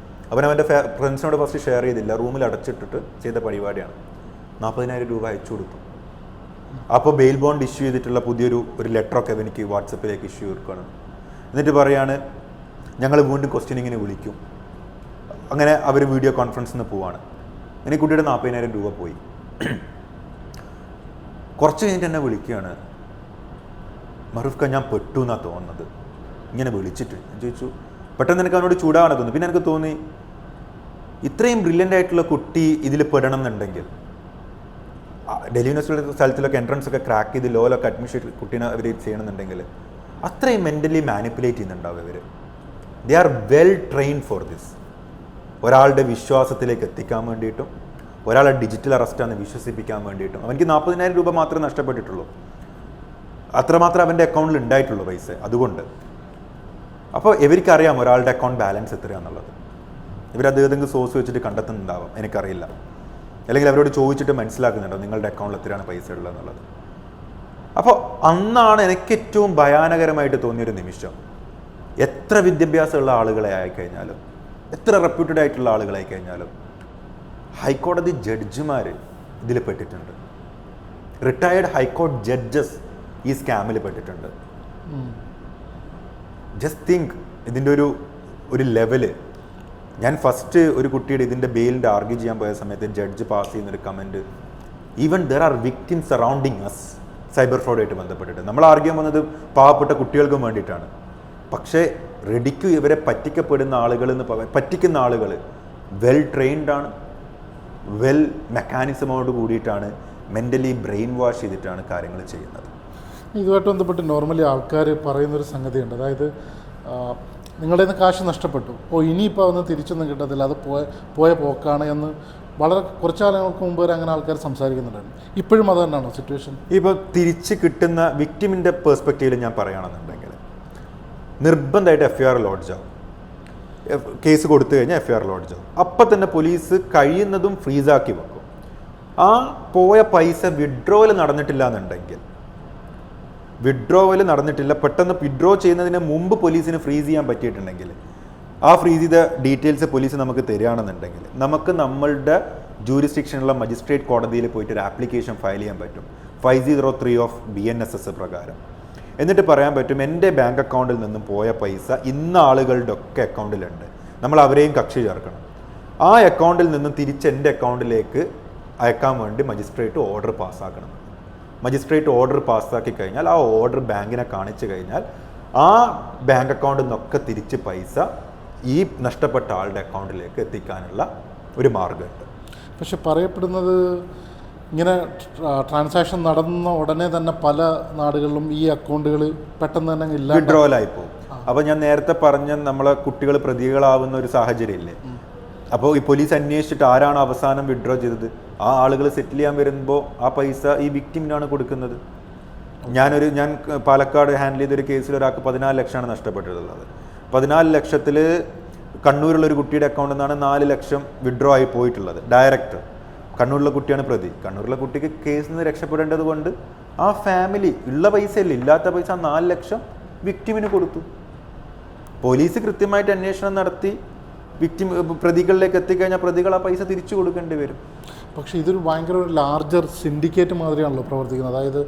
അവനവൻ്റെ ഫ്രണ്ട്സിനോട് ഫസ്റ്റ് ഷെയർ ചെയ്തില്ല, റൂമിൽ അടച്ചിട്ടിട്ട് ചെയ്ത പരിപാടിയാണ്. 40,000 രൂപ അയച്ചു കൊടുത്തു. അപ്പോൾ ബെയിൽ ബോണ്ട് ഇഷ്യൂ ചെയ്തിട്ടുള്ള പുതിയൊരു ലെറ്ററൊക്കെ എനിക്ക് വാട്സപ്പിലേക്ക് ഇഷ്യൂ കൊടുക്കുകയാണ്. എന്നിട്ട് പറയാണ്, ഞങ്ങൾ വീണ്ടും ക്വസ്റ്റ്യനിങ്ങിന് വിളിക്കും, അങ്ങനെ അവർ വീഡിയോ കോൺഫറൻസിന് പോവാണ്. ഇനി കുട്ടിയുടെ 40,000 രൂപ പോയി. കുറച്ച് കഴിഞ്ഞിട്ട് എന്നെ വിളിക്കുകയാണ്, മറുഫ്ക ഞാൻ പെട്ടു എന്നാണ് തോന്നുന്നത്. ഇങ്ങനെ വിളിച്ചിട്ട് ഞാൻ ചോദിച്ചു, പെട്ടെന്ന് എനിക്ക് അവനോട് ചൂടാവാൻ തോന്നി. പിന്നെ എനിക്ക് തോന്നി, ഇത്രയും ബ്രില്യൻ്റ് ആയിട്ടുള്ള കുട്ടി ഇതിൽ പെടണം എന്നുണ്ടെങ്കിൽ ഡൽഹി യൂണിവേഴ്സിറ്റി സ്ഥലത്തിലൊക്കെ എൻട്രൻസ് ഒക്കെ ക്രാക്ക് ചെയ്ത് ലോയിലൊക്കെ അഡ്മിഷൻ കുട്ടീനെ അവർ ചെയ്യണമെന്നുണ്ടെങ്കിൽ അത്രയും മെൻ്റലി മാനിപ്പുലേറ്റ് ചെയ്യുന്നുണ്ടാവും ഇവർ. They are well trained for this. ഒരാളുടെ വിശ്വാസത്തിലേക്ക് എത്തിക്കാൻ വേണ്ടിയിട്ടും ഒരാളെ ഡിജിറ്റൽ അറസ്റ്റാന്ന് വിശ്വസിപ്പിക്കാൻ വേണ്ടിയിട്ടും. അവനിക്ക് 40,000 രൂപ മാത്രമേ നഷ്ടപ്പെട്ടിട്ടുള്ളൂ, അത്രമാത്രം അവൻ്റെ അക്കൗണ്ടിൽ ഉണ്ടായിട്ടുള്ളൂ പൈസ. അതുകൊണ്ട് അപ്പോൾ ഇവർക്കറിയാം ഒരാളുടെ അക്കൗണ്ട് ബാലൻസ് എത്രയാണെന്നുള്ളത്. ഇവരത് ഏതെങ്കിലും സോഴ്സ് വെച്ചിട്ട് കണ്ടെത്തുന്നുണ്ടാവാം, എനിക്കറിയില്ല. അല്ലെങ്കിൽ അവരോട് ചോദിച്ചിട്ട് മനസ്സിലാക്കുന്നുണ്ടോ നിങ്ങളുടെ അക്കൗണ്ടിൽ എത്രയാണ് പൈസ ഉള്ളത് എന്നുള്ളത്. അപ്പോൾ അന്നാണ് എനിക്ക് ഏറ്റവും ഭയാനകരമായിട്ട് തോന്നിയൊരു നിമിഷം. എത്ര വിദ്യാഭ്യാസമുള്ള ആളുകളെ ആയിക്കഴിഞ്ഞാലും, എത്ര റെപ്യൂട്ടഡ് ആയിട്ടുള്ള ആളുകളായി കഴിഞ്ഞാലും ഹൈക്കോടതി ജഡ്ജിമാർ ഇതിൽ പെട്ടിട്ടുണ്ട്. റിട്ടയേർഡ് ഹൈക്കോടതി ജഡ്ജസ് ഈ സ്കാമിൽ പെട്ടിട്ടുണ്ട്. ജസ്റ്റ് തിങ്ക് ഇതിൻ്റെ ഒരു ലെവല്. ഞാൻ ഫസ്റ്റ് ഒരു കുട്ടിയുടെ ഇതിൻ്റെ ബെയിലിൻ്റെ ആർഗ്യൂ ചെയ്യാൻ പോയ സമയത്ത് ജഡ്ജ് പാസ് ചെയ്യുന്നൊരു comment, even there are victims surrounding us, cyber ഫ്രോഡായിട്ട് ബന്ധപ്പെട്ടിട്ട്. നമ്മൾ ആർഗ്യം വന്നത് പാവപ്പെട്ട കുട്ടികൾക്കും വേണ്ടിയിട്ടാണ്. പക്ഷേ റെഡിക്ക് ഇവരെ പറ്റിക്കപ്പെടുന്ന ആളുകൾ എന്ന് പറ്റിക്കുന്ന ആളുകൾ വെൽ ട്രെയിൻഡ് ആണ്, വെൽ മെക്കാനിസമോട് കൂടിയിട്ടാണ്, മെൻ്റലി ബ്രെയിൻ വാഷ് ചെയ്തിട്ടാണ് കാര്യങ്ങൾ ചെയ്യുന്നത്. ഇതുമായിട്ട് ബന്ധപ്പെട്ട് നോർമലി ആൾക്കാർ പറയുന്നൊരു സംഗതിയുണ്ട്. അതായത് നിങ്ങളുടെ നിന്ന് കാശ് നഷ്ടപ്പെട്ടു, ഇനിയിപ്പോൾ അതൊന്നും തിരിച്ചൊന്നും കിട്ടത്തില്ല, അത് പോയ പോക്കാണ് എന്ന് വളരെ കുറച്ച് കാലങ്ങൾക്ക് മുമ്പ് വരെ അങ്ങനെ ആൾക്കാർ സംസാരിക്കുന്നുണ്ടായിരുന്നു. ഇപ്പോഴും അത് തന്നെയാണോ സിറ്റുവേഷൻ? ഇപ്പോൾ തിരിച്ച് കിട്ടുന്ന വിക്ടിമിൻ്റെ പേഴ്സ്പെക്റ്റീവിൽ ഞാൻ പറയുകയാണെന്നുണ്ടെങ്കിൽ നിർബന്ധമായിട്ട് FIR ലോഡ്ജ് ആവും. കേസ് കൊടുത്തു കഴിഞ്ഞാൽ FIR ലോഡ്ജ് ആവും. അപ്പം തന്നെ പോലീസ് കഴിയുന്നതും ഫ്രീസാക്കി വെക്കും. ആ പോയ പൈസ വിഡ്രോവൽ നടന്നിട്ടില്ല എന്നുണ്ടെങ്കിൽ, വിഡ്രോവൽ നടന്നിട്ടില്ല, പെട്ടെന്ന് വിഡ്രോ ചെയ്യുന്നതിന് മുമ്പ് പോലീസിന് ഫ്രീസ് ചെയ്യാൻ പറ്റിയിട്ടുണ്ടെങ്കിൽ, ആ ഫ്രീസ് ചെയ്ത ഡീറ്റെയിൽസ് പോലീസ് നമുക്ക് തരികയാണെന്നുണ്ടെങ്കിൽ നമുക്ക് നമ്മളുടെ ജൂറിസ്ഡിക്ഷനുള്ള മജിസ്ട്രേറ്റ് കോടതിയിൽ പോയിട്ട് ഒരു ആപ്ലിക്കേഷൻ ഫയൽ ചെയ്യാൻ പറ്റും 503 ഓഫ് BNSS പ്രകാരം. എന്നിട്ട് പറയാൻ പറ്റും, എൻ്റെ ബാങ്ക് അക്കൗണ്ടിൽ നിന്നും പോയ പൈസ ഇന്ന ആളുകളുടെ ഒക്കെ അക്കൗണ്ടിലുണ്ട്, നമ്മൾ അവരെയും കക്ഷി ചേർക്കണം. ആ അക്കൗണ്ടിൽ നിന്നും തിരിച്ച് എൻ്റെ അക്കൗണ്ടിലേക്ക് അയക്കാൻ വേണ്ടി മജിസ്ട്രേറ്റ് ഓർഡർ പാസ്സാക്കണം. മജിസ്ട്രേറ്റ് ഓർഡർ പാസ്സാക്കി കഴിഞ്ഞാൽ ആ ഓർഡർ ബാങ്കിനെ കാണിച്ചു കഴിഞ്ഞാൽ ആ ബാങ്ക് അക്കൗണ്ടിൽ നിന്നൊക്കെ തിരിച്ച് പൈസ ഈ നഷ്ടപ്പെട്ട ആളുടെ അക്കൗണ്ടിലേക്ക് എത്തിക്കാനുള്ള ഒരു മാർഗ്ഗമുണ്ട്. പക്ഷെ പറയപ്പെടുന്നത് ഇങ്ങനെ ട്രാൻസാക്ഷൻ നടന്ന ഉടനെ തന്നെ പല നാടുകളിലും ഈ അക്കൗണ്ടുകൾ പെട്ടെന്ന് തന്നെ വിഡ്രോവലായി പോകും. അപ്പോൾ ഞാൻ നേരത്തെ പറഞ്ഞ നമ്മളെ കുട്ടികൾ പ്രതികളാവുന്ന ഒരു സാഹചര്യമില്ലേ, അപ്പോൾ ഈ പോലീസ് അന്വേഷിച്ചിട്ട് ആരാണ് അവസാനം വിഡ്രോ ചെയ്തത്, ആ ആളുകൾ സെറ്റിൽ ചെയ്യാൻ വരുമ്പോൾ ആ പൈസ ഈ വിക്ടിമിനാണ് കൊടുക്കുന്നത്. ഞാൻ പാലക്കാട് ഹാൻഡിൽ ചെയ്തൊരു കേസിൽ ഒരാൾക്ക് 14 ലക്ഷമാണ് നഷ്ടപ്പെട്ടിട്ടുള്ളത്. 14 ലക്ഷത്തിൽ കണ്ണൂരുള്ളൊരു കുട്ടിയുടെ അക്കൗണ്ടിൽ നിന്നാണ് 4 ലക്ഷം വിഡ്രോ ആയി പോയിട്ടുള്ളത് ഡയറക്റ്റ്. കണ്ണൂരിലെ കുട്ടിയാണ് പ്രതി. കണ്ണൂരിലെ കുട്ടിക്ക് കേസിൽ നിന്ന് രക്ഷപ്പെടേണ്ടത് കൊണ്ട് ആ ഫാമിലി ഉള്ള പൈസയില്ല, ഇല്ലാത്ത പൈസ 4 ലക്ഷം വിക്ടിമിന് കൊടുത്തു. പോലീസ് കൃത്യമായിട്ട് അന്വേഷണം നടത്തി വിക്ടിം പ്രതികളിലേക്ക് എത്തിക്കഴിഞ്ഞാൽ പ്രതികൾ ആ പൈസ തിരിച്ചു കൊടുക്കേണ്ടി വരും. പക്ഷേ ഇതൊരു ഭയങ്കര ഒരു ലാർജർ സിൻഡിക്കേറ്റ് മാതിരിയാണല്ലോ പ്രവർത്തിക്കുന്നത്. അതായത്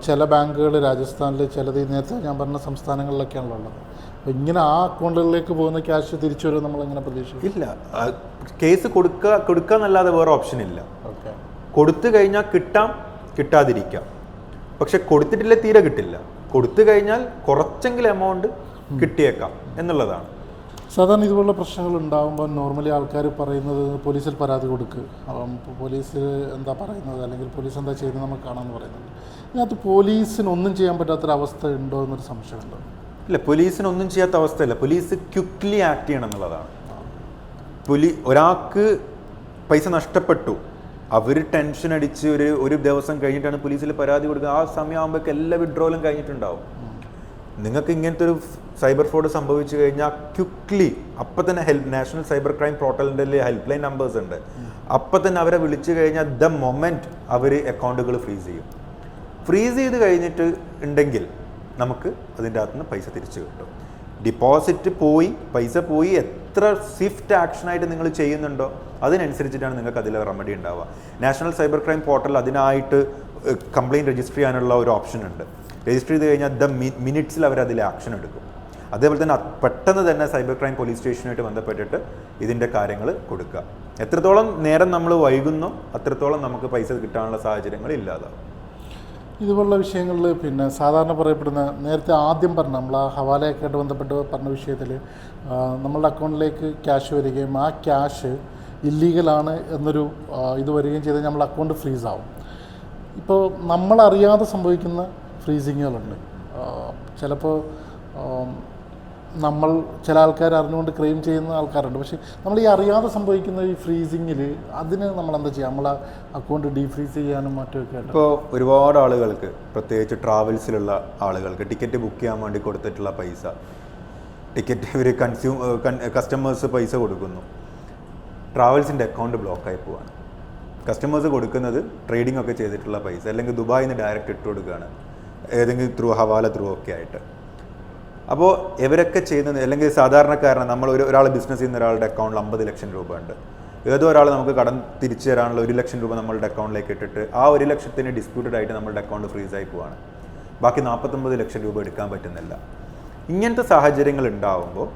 ചില ബാങ്കുകൾ രാജസ്ഥാനിൽ, ചിലത് നേരത്തെ ഞാൻ പറഞ്ഞ സംസ്ഥാനങ്ങളിലൊക്കെയാണല്ലോ ഉള്ളത്. അപ്പോൾ ഇങ്ങനെ ആ അക്കൗണ്ടുകളിലേക്ക് പോകുന്ന ക്യാഷ് തിരിച്ചു വരും നമ്മളെങ്ങനെ പ്രതീക്ഷിക്കും? ഇല്ല, കേസ് കൊടുക്കുക എന്നല്ലാതെ വേറെ ഓപ്ഷൻ ഇല്ല. ഓക്കെ, കൊടുത്തു കഴിഞ്ഞാൽ കിട്ടാം, കിട്ടാതിരിക്കാം. പക്ഷെ കൊടുത്തിട്ടില്ല തീരെ കിട്ടില്ല. കൊടുത്തു കഴിഞ്ഞാൽ കുറച്ചെങ്കിലും എമൗണ്ട് കിട്ടിയേക്കാം എന്നുള്ളതാണ്. സാധാരണ ഇതുപോലുള്ള പ്രശ്നങ്ങൾ ഉണ്ടാകുമ്പോൾ നോർമലി ആൾക്കാർ പറയുന്നത് പോലീസിൽ പരാതി കൊടുക്കുക, പോലീസ് എന്താ പറയുന്നത് അല്ലെങ്കിൽ പോലീസ് എന്താ ചെയ്യുന്നത് നമുക്ക് കാണാമെന്ന് പറയുന്നുണ്ട്. ഇതിനകത്ത് പോലീസിന് ഒന്നും ചെയ്യാൻ പറ്റാത്തൊരവസ്ഥ ഉണ്ടോ എന്നൊരു സംശയമുണ്ടോ? ഇല്ല, പോലീസിനൊന്നും ചെയ്യാത്ത അവസ്ഥയില്ല. പോലീസ് ക്വിക്ക്ലി ആക്ട് ചെയ്യണം എന്നുള്ളതാണ്. ഒരാൾക്ക് പൈസ നഷ്ടപ്പെട്ടു, അവർ ടെൻഷൻ അടിച്ച് ഒരു ദിവസം കഴിഞ്ഞിട്ടാണ് പോലീസിൽ പരാതി കൊടുക്കുക. ആ സമയമാകുമ്പോഴേക്ക് എല്ലാ വിഡ്രോവലും കഴിഞ്ഞിട്ടുണ്ടാവും. നിങ്ങൾക്ക് ഇങ്ങനത്തെ ഒരു സൈബർ ഫ്രോഡ് സംഭവിച്ചു കഴിഞ്ഞാൽ ക്വിക്ക്ലി അപ്പം തന്നെ നാഷണൽ സൈബർ ക്രൈം പോർട്ടലിൻ്റെ ഹെൽപ്പ് ലൈൻ നമ്പേഴ്സ് ഉണ്ട്. അപ്പം തന്നെ അവരെ വിളിച്ചു കഴിഞ്ഞാൽ ദ മൊമെൻറ്റ് അവർ അക്കൗണ്ടുകൾ ഫ്രീസ് ചെയ്യും. ഫ്രീസ് ചെയ്ത് കഴിഞ്ഞിട്ട് ഉണ്ടെങ്കിൽ നമുക്ക് അതിൻ്റെ അകത്തുനിന്ന് പൈസ തിരിച്ചു കിട്ടും. ഡിപ്പോസിറ്റ് പോയി, പൈസ പോയി, എത്ര സ്വിഫ്റ്റ് ആക്ഷനായിട്ട് നിങ്ങൾ ചെയ്യുന്നുണ്ടോ അതിനനുസരിച്ചിട്ടാണ് നിങ്ങൾക്ക് അതിൽ റെമഡി ഉണ്ടാവുക. നാഷണൽ സൈബർ ക്രൈം പോർട്ടൽ അതിനായിട്ട് കംപ്ലയിൻറ്റ് രജിസ്റ്റർ ചെയ്യാനുള്ള ഒരു ഓപ്ഷൻ ഉണ്ട്. രജിസ്റ്റർ ചെയ്ത് കഴിഞ്ഞാൽ മിനിറ്റ്സിൽ അവരതിൽ ആക്ഷൻ എടുക്കും. അതേപോലെ തന്നെ പെട്ടെന്ന് തന്നെ സൈബർ ക്രൈം പോലീസ് സ്റ്റേഷനുമായിട്ട് ബന്ധപ്പെട്ടിട്ട് ഇതിൻ്റെ കാര്യങ്ങൾ കൊടുക്കുക. എത്രത്തോളം നേരം നമ്മൾ വൈകുന്നോ അത്രത്തോളം നമുക്ക് പൈസ കിട്ടാനുള്ള സാഹചര്യങ്ങൾ ഇല്ലാതാവും. ഇതുപോലുള്ള വിഷയങ്ങളിൽ പിന്നെ സാധാരണ പറയപ്പെടുന്ന നേരത്തെ ആദ്യം പറഞ്ഞ നമ്മൾ ആ ഹവാലയൊക്കെ ആയിട്ട് ബന്ധപ്പെട്ട് പറഞ്ഞ വിഷയത്തിൽ നമ്മളുടെ അക്കൗണ്ടിലേക്ക് ക്യാഷ് വരികയും ആ ക്യാഷ് ഇല്ലീഗലാണ് എന്നൊരു ഇത് വരികയും ചെയ്താൽ നമ്മൾ അക്കൗണ്ട് ഫ്രീസ് ആവും. ഇപ്പോൾ നമ്മളറിയാതെ സംഭവിക്കുന്ന ഫ്രീസിങ്ങുകളുണ്ട്. ചിലപ്പോൾ നമ്മൾ ചില ആൾക്കാർ അറിഞ്ഞുകൊണ്ട് ക്ലെയിം ചെയ്യുന്ന ആൾക്കാരുണ്ട്. പക്ഷേ നമ്മൾ ഈ അറിയാതെ സംഭവിക്കുന്ന ഈ ഫ്രീസിങ്ങിൽ അതിന് നമ്മൾ എന്താ ചെയ്യുക? നമ്മൾ അക്കൗണ്ട് ഡീഫ്രീസ് ചെയ്യാനും മറ്റുമൊക്കെ ആയിട്ട് ഇപ്പോൾ ഒരുപാട് ആളുകൾക്ക്, പ്രത്യേകിച്ച് ട്രാവൽസിലുള്ള ആളുകൾക്ക് ടിക്കറ്റ് ബുക്ക് ചെയ്യാൻ വേണ്ടി കൊടുത്തിട്ടുള്ള പൈസ, ടിക്കറ്റ് ഇവർ കസ്റ്റമേഴ്സ് പൈസ കൊടുക്കുന്നു, ട്രാവൽസിൻ്റെ അക്കൗണ്ട് ബ്ലോക്കായി പോവാണ്. കസ്റ്റമേഴ്സ് കൊടുക്കുന്നത് ട്രേഡിംഗ് ഒക്കെ ചെയ്തിട്ടുള്ള പൈസ, അല്ലെങ്കിൽ ദുബായിൽ നിന്ന് ഡയറക്റ്റ് ഇട്ട് കൊടുക്കുകയാണ്, ഏതെങ്കിലും ത്രൂ ഹവാല ത്രൂ ഒക്കെ ആയിട്ട്. അപ്പോൾ ഇവരൊക്കെ ചെയ്യുന്നത്, അല്ലെങ്കിൽ സാധാരണക്കാരനെ നമ്മൾ ഒരാൾ ബിസിനസ് ചെയ്യുന്ന ഒരാളുടെ അക്കൗണ്ടിൽ 50 ലക്ഷം രൂപ ഉണ്ട്. ഏതോ ഒരാൾ നമുക്ക് കടം തിരിച്ചു തരാനുള്ള 1 ലക്ഷം രൂപ നമ്മളുടെ അക്കൗണ്ടിലേക്ക് ഇട്ടിട്ട് ആ 1 ലക്ഷത്തിന് ഡിസ്പ്യൂട്ടഡ് ആയിട്ട് നമ്മളുടെ അക്കൗണ്ട് ഫ്രീസായി പോവാണ്. ബാക്കി 49 ലക്ഷം രൂപ എടുക്കാൻ പറ്റുന്നില്ല. ഇങ്ങനത്തെ സാഹചര്യങ്ങൾ ഉണ്ടാകുമ്പോൾ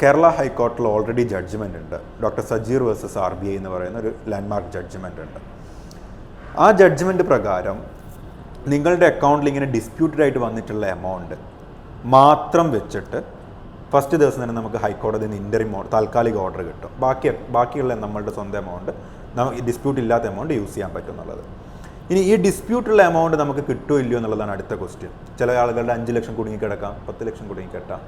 കേരള ഹൈക്കോടതിയിൽ ഓൾറെഡി ജഡ്ജ്മെൻ്റ് ഉണ്ട്. ഡോക്ടർ സജീർ വേഴ്സസ് RBI എന്ന് പറയുന്ന ഒരു ലാൻഡ്മാർക്ക് ജഡ്ജ്മെൻ്റ് ഉണ്ട്. ആ ജഡ്ജ്മെൻറ്റ് പ്രകാരം നിങ്ങളുടെ അക്കൗണ്ടിൽ ഇങ്ങനെ ഡിസ്പ്യൂട്ടഡ് ആയിട്ട് വന്നിട്ടുള്ള എമൗണ്ട് മാത്രം വെച്ചിട്ട് ഫസ്റ്റ് ദിവസം തന്നെ നമുക്ക് ഹൈക്കോടതിയിൽ നിന്ന് ഇൻ്ററിം താൽക്കാലിക ഓർഡർ കിട്ടും. ബാക്കിയുള്ള നമ്മളുടെ സ്വന്തം എമൗണ്ട്, ഈ ഡിസ്പ്യൂട്ട് ഇല്ലാത്ത എമൗണ്ട് യൂസ് ചെയ്യാൻ പറ്റും എന്നുള്ളത്. ഇനി ഈ ഡിസ്പ്യൂട്ടുള്ള എമൗണ്ട് നമുക്ക് കിട്ടുമോ ഇല്ലയോ എന്നുള്ളതാണ് അടുത്ത ക്വസ്റ്റ്യൻ. ചില ആളുകളുടെ 5 ലക്ഷം കുടുങ്ങിക്കിടക്കാം, 10 ലക്ഷം കുടുങ്ങിക്കിട്ടാം.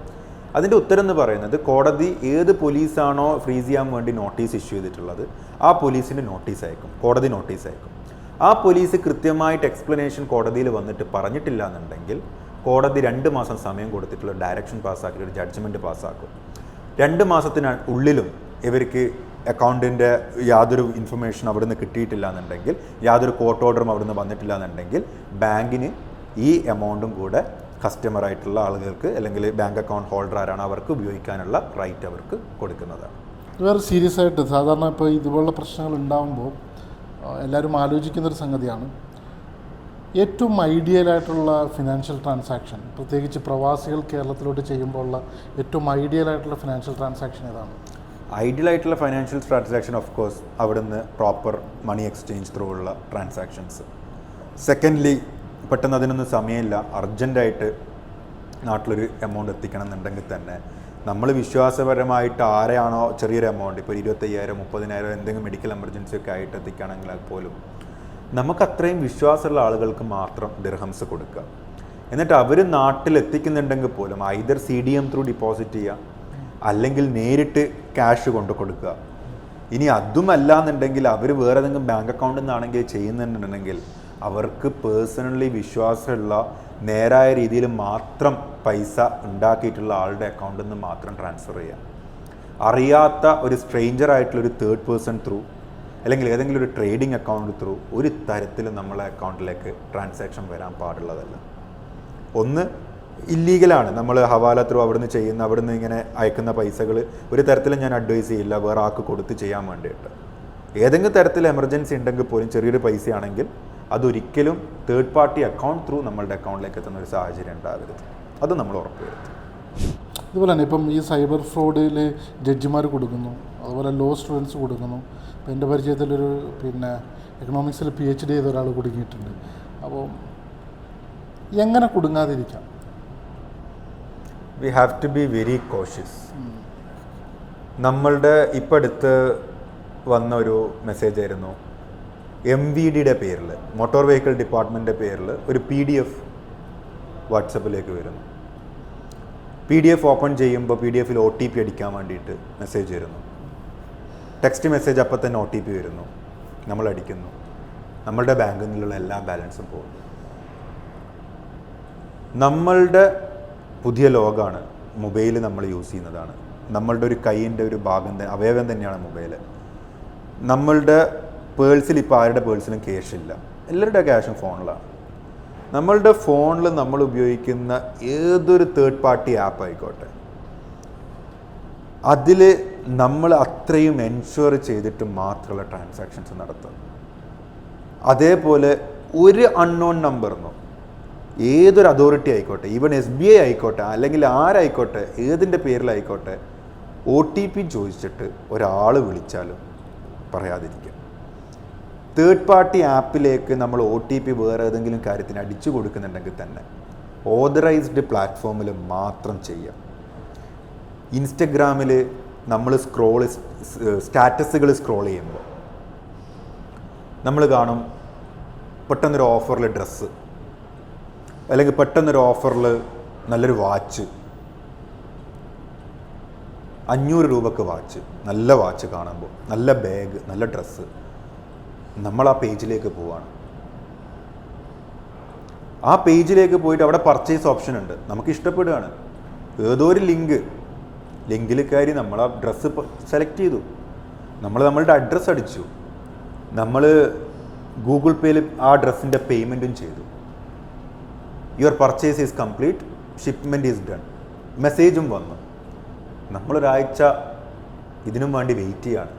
അതിൻ്റെ ഉത്തരം എന്ന് പറയുന്നത് കോടതി ഏത് പോലീസാണോ ഫ്രീസ് ചെയ്യാൻ വേണ്ടി നോട്ടീസ് ഇഷ്യൂ ചെയ്തിട്ടുള്ളത് ആ പോലീസിന് നോട്ടീസ് അയക്കും, കോടതി നോട്ടീസ് അയക്കും. ആ പോലീസ് കൃത്യമായിട്ട് എക്സ്പ്ലനേഷൻ കോടതിയിൽ വന്നിട്ട് പറഞ്ഞിട്ടില്ല എന്നുണ്ടെങ്കിൽ കോടതി 2 മാസം സമയം കൊടുത്തിട്ടുള്ള ഡയറക്ഷൻ പാസ്സാക്കിയിട്ട് ഒരു ജഡ്ജ്മെൻറ്റ് പാസ്സാക്കും. 2 മാസത്തിനുള്ളിലും ഇവർക്ക് അക്കൗണ്ടിൻ്റെ യാതൊരു ഇൻഫർമേഷൻ അവിടുന്ന് കിട്ടിയിട്ടില്ല എന്നുണ്ടെങ്കിൽ, യാതൊരു കോർട്ട് ഓർഡറും അവിടുന്ന് വന്നിട്ടില്ല എന്നുണ്ടെങ്കിൽ ബാങ്കിന് ഈ എമൗണ്ടും കൂടെ കസ്റ്റമറായിട്ടുള്ള ആളുകൾക്ക്, അല്ലെങ്കിൽ ബാങ്ക് അക്കൗണ്ട് ഹോൾഡർ ആരാണ് അവർക്ക് ഉപയോഗിക്കാനുള്ള റൈറ്റ് അവർക്ക് കൊടുക്കുന്നതാണ്. വേറെ സീരിയസ് ആയിട്ട് സാധാരണ ഇപ്പോൾ ഇതുപോലുള്ള പ്രശ്നങ്ങൾ ഉണ്ടാകുമ്പോൾ എല്ലാവരും ആലോചിക്കുന്നൊരു സംഗതിയാണ്, ഏറ്റവും ഐഡിയലായിട്ടുള്ള ഫിനാൻഷ്യൽ ട്രാൻസാക്ഷൻ, പ്രത്യേകിച്ച് പ്രവാസികൾ കേരളത്തിലോട്ട് ചെയ്യുമ്പോഴുള്ള ഏറ്റവും ഐഡിയലായിട്ടുള്ള ഫിനാൻഷ്യൽ ട്രാൻസാക്ഷൻ ഏതാണ്? ഐഡിയലായിട്ടുള്ള ഫൈനാൻഷ്യൽ ട്രാൻസാക്ഷൻ ഓഫ് കോഴ്സ് അവിടുന്ന് പ്രോപ്പർ മണി എക്സ്ചേഞ്ച് ത്രൂ ഉള്ള ട്രാൻസാക്ഷൻസ്. സെക്കൻഡ്ലി, പെട്ടെന്ന് അതിനൊന്നും സമയമില്ല, അർജൻറ്റായിട്ട് നാട്ടിലൊരു എമൗണ്ട് എത്തിക്കണം എന്നുണ്ടെങ്കിൽ തന്നെ നമ്മൾ വിശ്വാസപരമായിട്ട് ആരെയാണോ ചെറിയൊരു എമൗണ്ട്, ഇപ്പോൾ 25,000 30,000 എന്തെങ്കിലും മെഡിക്കൽ എമർജൻസി ഒക്കെ ആയിട്ട് എത്തിക്കുകയാണെങ്കിൽ പോലും നമുക്ക് അത്രയും വിശ്വാസമുള്ള ആളുകൾക്ക് മാത്രം ദിർഹംസ് കൊടുക്കുക. എന്നിട്ട് അവർ നാട്ടിൽ എത്തിക്കുന്നുണ്ടെങ്കിൽ പോലും ഐദർ CDM ത്രൂ ഡിപ്പോസിറ്റ് ചെയ്യുക, അല്ലെങ്കിൽ നേരിട്ട് ക്യാഷ് കൊണ്ടു കൊടുക്കുക. ഇനി അതുമല്ല എന്നുണ്ടെങ്കിൽ അവർ വേറെ ഏതെങ്കിലും ബാങ്ക് അക്കൗണ്ടിൽ നിന്നാണെങ്കിൽ ചെയ്യുന്നുണ്ടെങ്കിൽ അവർക്ക് പേഴ്സണലി വിശ്വാസമുള്ള നേരായ രീതിയിൽ മാത്രം പൈസ ഉണ്ടാക്കിയിട്ടുള്ള ആളുടെ അക്കൗണ്ടിൽ നിന്ന് മാത്രം ട്രാൻസ്ഫർ ചെയ്യുക. അറിയാത്ത ഒരു സ്ട്രേഞ്ചർ ആയിട്ടുള്ളൊരു തേർഡ് പേഴ്സൺ ത്രൂ, അല്ലെങ്കിൽ ഏതെങ്കിലും ഒരു ട്രേഡിംഗ് അക്കൗണ്ട് ത്രൂ ഒരു തരത്തിലും നമ്മളെ അക്കൗണ്ടിലേക്ക് ട്രാൻസാക്ഷൻ വരാൻ പാടുള്ളതല്ല. ഒന്ന് ഇല്ലീഗലാണ്, നമ്മൾ ഹവാല ത്രൂ അവിടുന്ന് ചെയ്യുന്ന, അവിടുന്ന് ഇങ്ങനെ അയക്കുന്ന പൈസകൾ ഒരു തരത്തിലും ഞാൻ അഡ്വൈസ് ചെയ്യില്ല വേറെ ആൾക്ക് കൊടുത്ത് ചെയ്യാൻ വേണ്ടിയിട്ട്. ഏതെങ്കിലും തരത്തിൽ എമർജൻസി ഉണ്ടെങ്കിൽ പോലും ചെറിയൊരു പൈസയാണെങ്കിൽ അതൊരിക്കലും തേർഡ് പാർട്ടി അക്കൗണ്ട് ത്രൂ നമ്മളുടെ അക്കൗണ്ടിലേക്ക് എത്തുന്ന ഒരു സാഹചര്യം ഉണ്ടാകരുത്. അത് നമ്മൾ ഉറപ്പുവരുത്തും. അതുപോലെ തന്നെ ഇപ്പം ഈ സൈബർ ഫ്രോഡിൽ ജഡ്ജിമാർ കൊടുക്കുന്നു, അതുപോലെ ലോ സ്റ്റുഡൻസ് കൊടുക്കുന്നു. ഇപ്പം എൻ്റെ പരിചയത്തിലൊരു എക്കണോമിക്സിൽ PhD ചെയ്ത ഒരാൾ കുടുങ്ങിയിട്ടുണ്ട്. അപ്പോൾ എങ്ങനെ കുടുങ്ങാതിരിക്കാം? We have to be very cautious. നമ്മളുടെ ഇപ്പം അടുത്ത് വന്ന ഒരു മെസ്സേജ് ആയിരുന്നു, MVDയുടെ പേരിൽ, മോട്ടോർ വെഹിക്കിൾ ഡിപ്പാർട്ട്മെൻറ്റിൻ്റെ പേരിൽ ഒരു PDF വാട്സപ്പിലേക്ക് വരുന്നു. PDF ഓപ്പൺ ചെയ്യുമ്പോൾ PDFൽ OTP അടിക്കാൻ വേണ്ടിയിട്ട് മെസ്സേജ് വരുന്നു. ടെക്സ്റ്റ് മെസ്സേജ് അപ്പം തന്നെ OTP വരുന്നു, നമ്മൾ അടിക്കുന്നു, നമ്മളുടെ ബാങ്കിൽ നിന്നുള്ള എല്ലാ ബാലൻസും പോകുന്നു. നമ്മളുടെ പുതിയ ലോകമാണ് മൊബൈൽ, നമ്മൾ യൂസ് ചെയ്യുന്നതാണ്. നമ്മളുടെ ഒരു കൈയിൻ്റെ ഒരു ഭാഗം, അവയവം തന്നെയാണ് മൊബൈൽ. നമ്മളുടെ പേഴ്സിൽ ഇപ്പോൾ ആരുടെ പേഴ്സിലും ക്യാഷ് ഇല്ല, എല്ലാവരുടെ ക്യാഷും ഫോണിലാണ്. നമ്മളുടെ ഫോണിൽ നമ്മൾ ഉപയോഗിക്കുന്ന ഏതൊരു തേർഡ് പാർട്ടി ആപ്പ് ആയിക്കോട്ടെ, അതിൽ നമ്മൾ അത്രയും എൻഷുർ ചെയ്തിട്ട് മാത്രമുള്ള ട്രാൻസാക്ഷൻസ് നടത്തും. അതേപോലെ ഒരു അൺനോൺ നമ്പറിനോ ഏതൊരു അതോറിറ്റി ആയിക്കോട്ടെ, ഈവൻ SBI ആയിക്കോട്ടെ, അല്ലെങ്കിൽ ആരായിക്കോട്ടെ, ഏതിൻ്റെ പേരിലായിക്കോട്ടെ, OTP ചോദിച്ചിട്ട് ഒരാൾ വിളിച്ചാലും പറയാതിരിക്കുക. തേർഡ് പാർട്ടി ആപ്പിലേക്ക് നമ്മൾ OTP വേറെ ഏതെങ്കിലും കാര്യത്തിന് അടിച്ചു കൊടുക്കുന്നുണ്ടെങ്കിൽ തന്നെ ഓതറൈസ്ഡ് പ്ലാറ്റ്ഫോമിൽ മാത്രം ചെയ്യാം. ഇൻസ്റ്റഗ്രാമിൽ നമ്മൾ സ്റ്റാറ്റസുകൾ സ്ക്രോൾ ചെയ്യുമ്പോൾ നമ്മൾ കാണും പെട്ടെന്നൊരു ഓഫറിൽ ഡ്രസ്സ്, അല്ലെങ്കിൽ പെട്ടെന്നൊരു ഓഫറിൽ നല്ലൊരു വാച്ച്, 500 രൂപക്ക് വാച്ച്, നല്ല വാച്ച് കാണുമ്പോൾ, നല്ല ബാഗ്, നല്ല ഡ്രസ്സ്, നമ്മൾ ആ പേജിലേക്ക് പോവാണ്. ആ പേജിലേക്ക് പോയിട്ട് അവിടെ പർച്ചേസ് ഓപ്ഷൻ ഉണ്ട്, നമുക്ക് ഇഷ്ടപ്പെടുകയാണ്. ഏതോ ഒരു ലിങ്കിൽ കയറി നമ്മൾ ആ ഡ്രസ്സ് സെലക്ട് ചെയ്തു, നമ്മളുടെ അഡ്രസ്സ് അടിച്ചു, നമ്മൾ ഗൂഗിൾ പേയിൽ ആ ഡ്രസ്സിൻ്റെ പേയ്മെൻറ്റും ചെയ്തു. Your purchase is complete, shipment is done, മെസ്സേജും വന്നു. നമ്മളൊരാഴ്ച ഇതിനും വേണ്ടി വെയിറ്റ് ചെയ്യാണ്.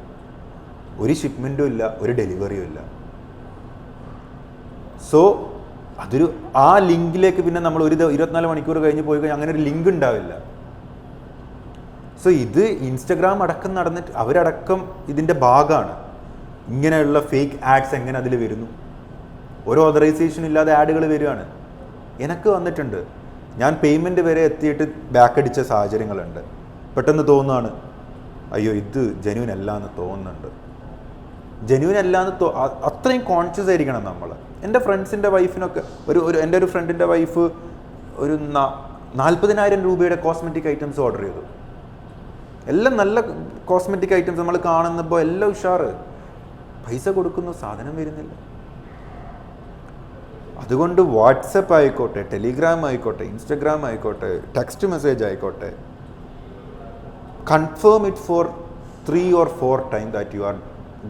ഒരു ഷിപ്മെൻറ്റും ഇല്ല, ഒരു ഡെലിവറിയും ഇല്ല. സോ ആ ലിങ്കിലേക്ക് പിന്നെ നമ്മൾ 24 മണിക്കൂർ കഴിഞ്ഞ് പോയി കഴിഞ്ഞാൽ അങ്ങനെ ഒരു ലിങ്ക് ഉണ്ടാവില്ല. സോ ഇത് ഇൻസ്റ്റഗ്രാം അടക്കം നടന്നിട്ട് അവരടക്കം ഇതിൻ്റെ ഭാഗമാണ്. ഇങ്ങനെയുള്ള ഫേക്ക് ആഡ്സ് എങ്ങനെ അതിൽ വരുന്നു? ഒരു ഓതറൈസേഷൻ ഇല്ലാതെ ആഡുകൾ വരികയാണ്. എനിക്ക് വന്നിട്ടുണ്ട്, ഞാൻ പേയ്മെൻറ്റ് വരെ എത്തിയിട്ട് ബാക്ക് അടിച്ച സാഹചര്യങ്ങളുണ്ട്. പെട്ടെന്ന് തോന്നുകയാണ്, അയ്യോ ഇത് ജെന്യൂൻ അല്ല എന്ന് തോന്നുന്നുണ്ട്. ജെന്യൂൻ അല്ല എന്ന് അത്രയും കോൺഷ്യസ് ആയിരിക്കണം നമ്മൾ. എൻ്റെ ഫ്രണ്ട്സിൻ്റെ വൈഫിനൊക്കെ എൻ്റെ ഒരു ഫ്രണ്ടിൻ്റെ വൈഫ് ഒരു 40,000 രൂപയുടെ കോസ്മെറ്റിക് ഐറ്റംസ് ഓർഡർ ചെയ്തു. എല്ലാം നല്ല കോസ്മെറ്റിക് ഐറ്റംസ് നമ്മൾ കാണുന്നപ്പോൾ എല്ലാം ഉഷാറ്, പൈസ കൊടുക്കുന്നു, സാധനം വരുന്നില്ല. അതുകൊണ്ട് വാട്സപ്പ് ആയിക്കോട്ടെ, ടെലിഗ്രാം ആയിക്കോട്ടെ, ഇൻസ്റ്റഗ്രാം ആയിക്കോട്ടെ, ടെക്സ്റ്റ് മെസ്സേജ് ആയിക്കോട്ടെ, confirm it for 3 or 4 times that you are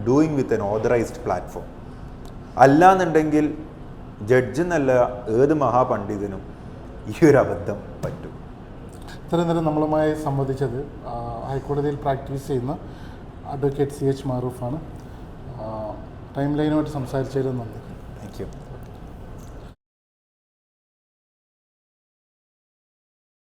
doing with N authorised platform. അല്ലാന്നുണ്ടെങ്കിൽ ജഡ്ജ് എന്നല്ല ഏത് മഹാപണ്ഡിതനും ഈ ഒരു അബദ്ധം പറ്റും. ഇത്രയും നേരം നമ്മളുമായി സംവദിച്ചത് ഹൈക്കോടതിയിൽ പ്രാക്ടീസ് ചെയ്യുന്ന അഡ്വക്കേറ്റ് CH മാറൂഫാണ്. ടൈം ലൈനുമായിട്ട് സംസാരിച്ചതിൽ നന്ദി. Thank you.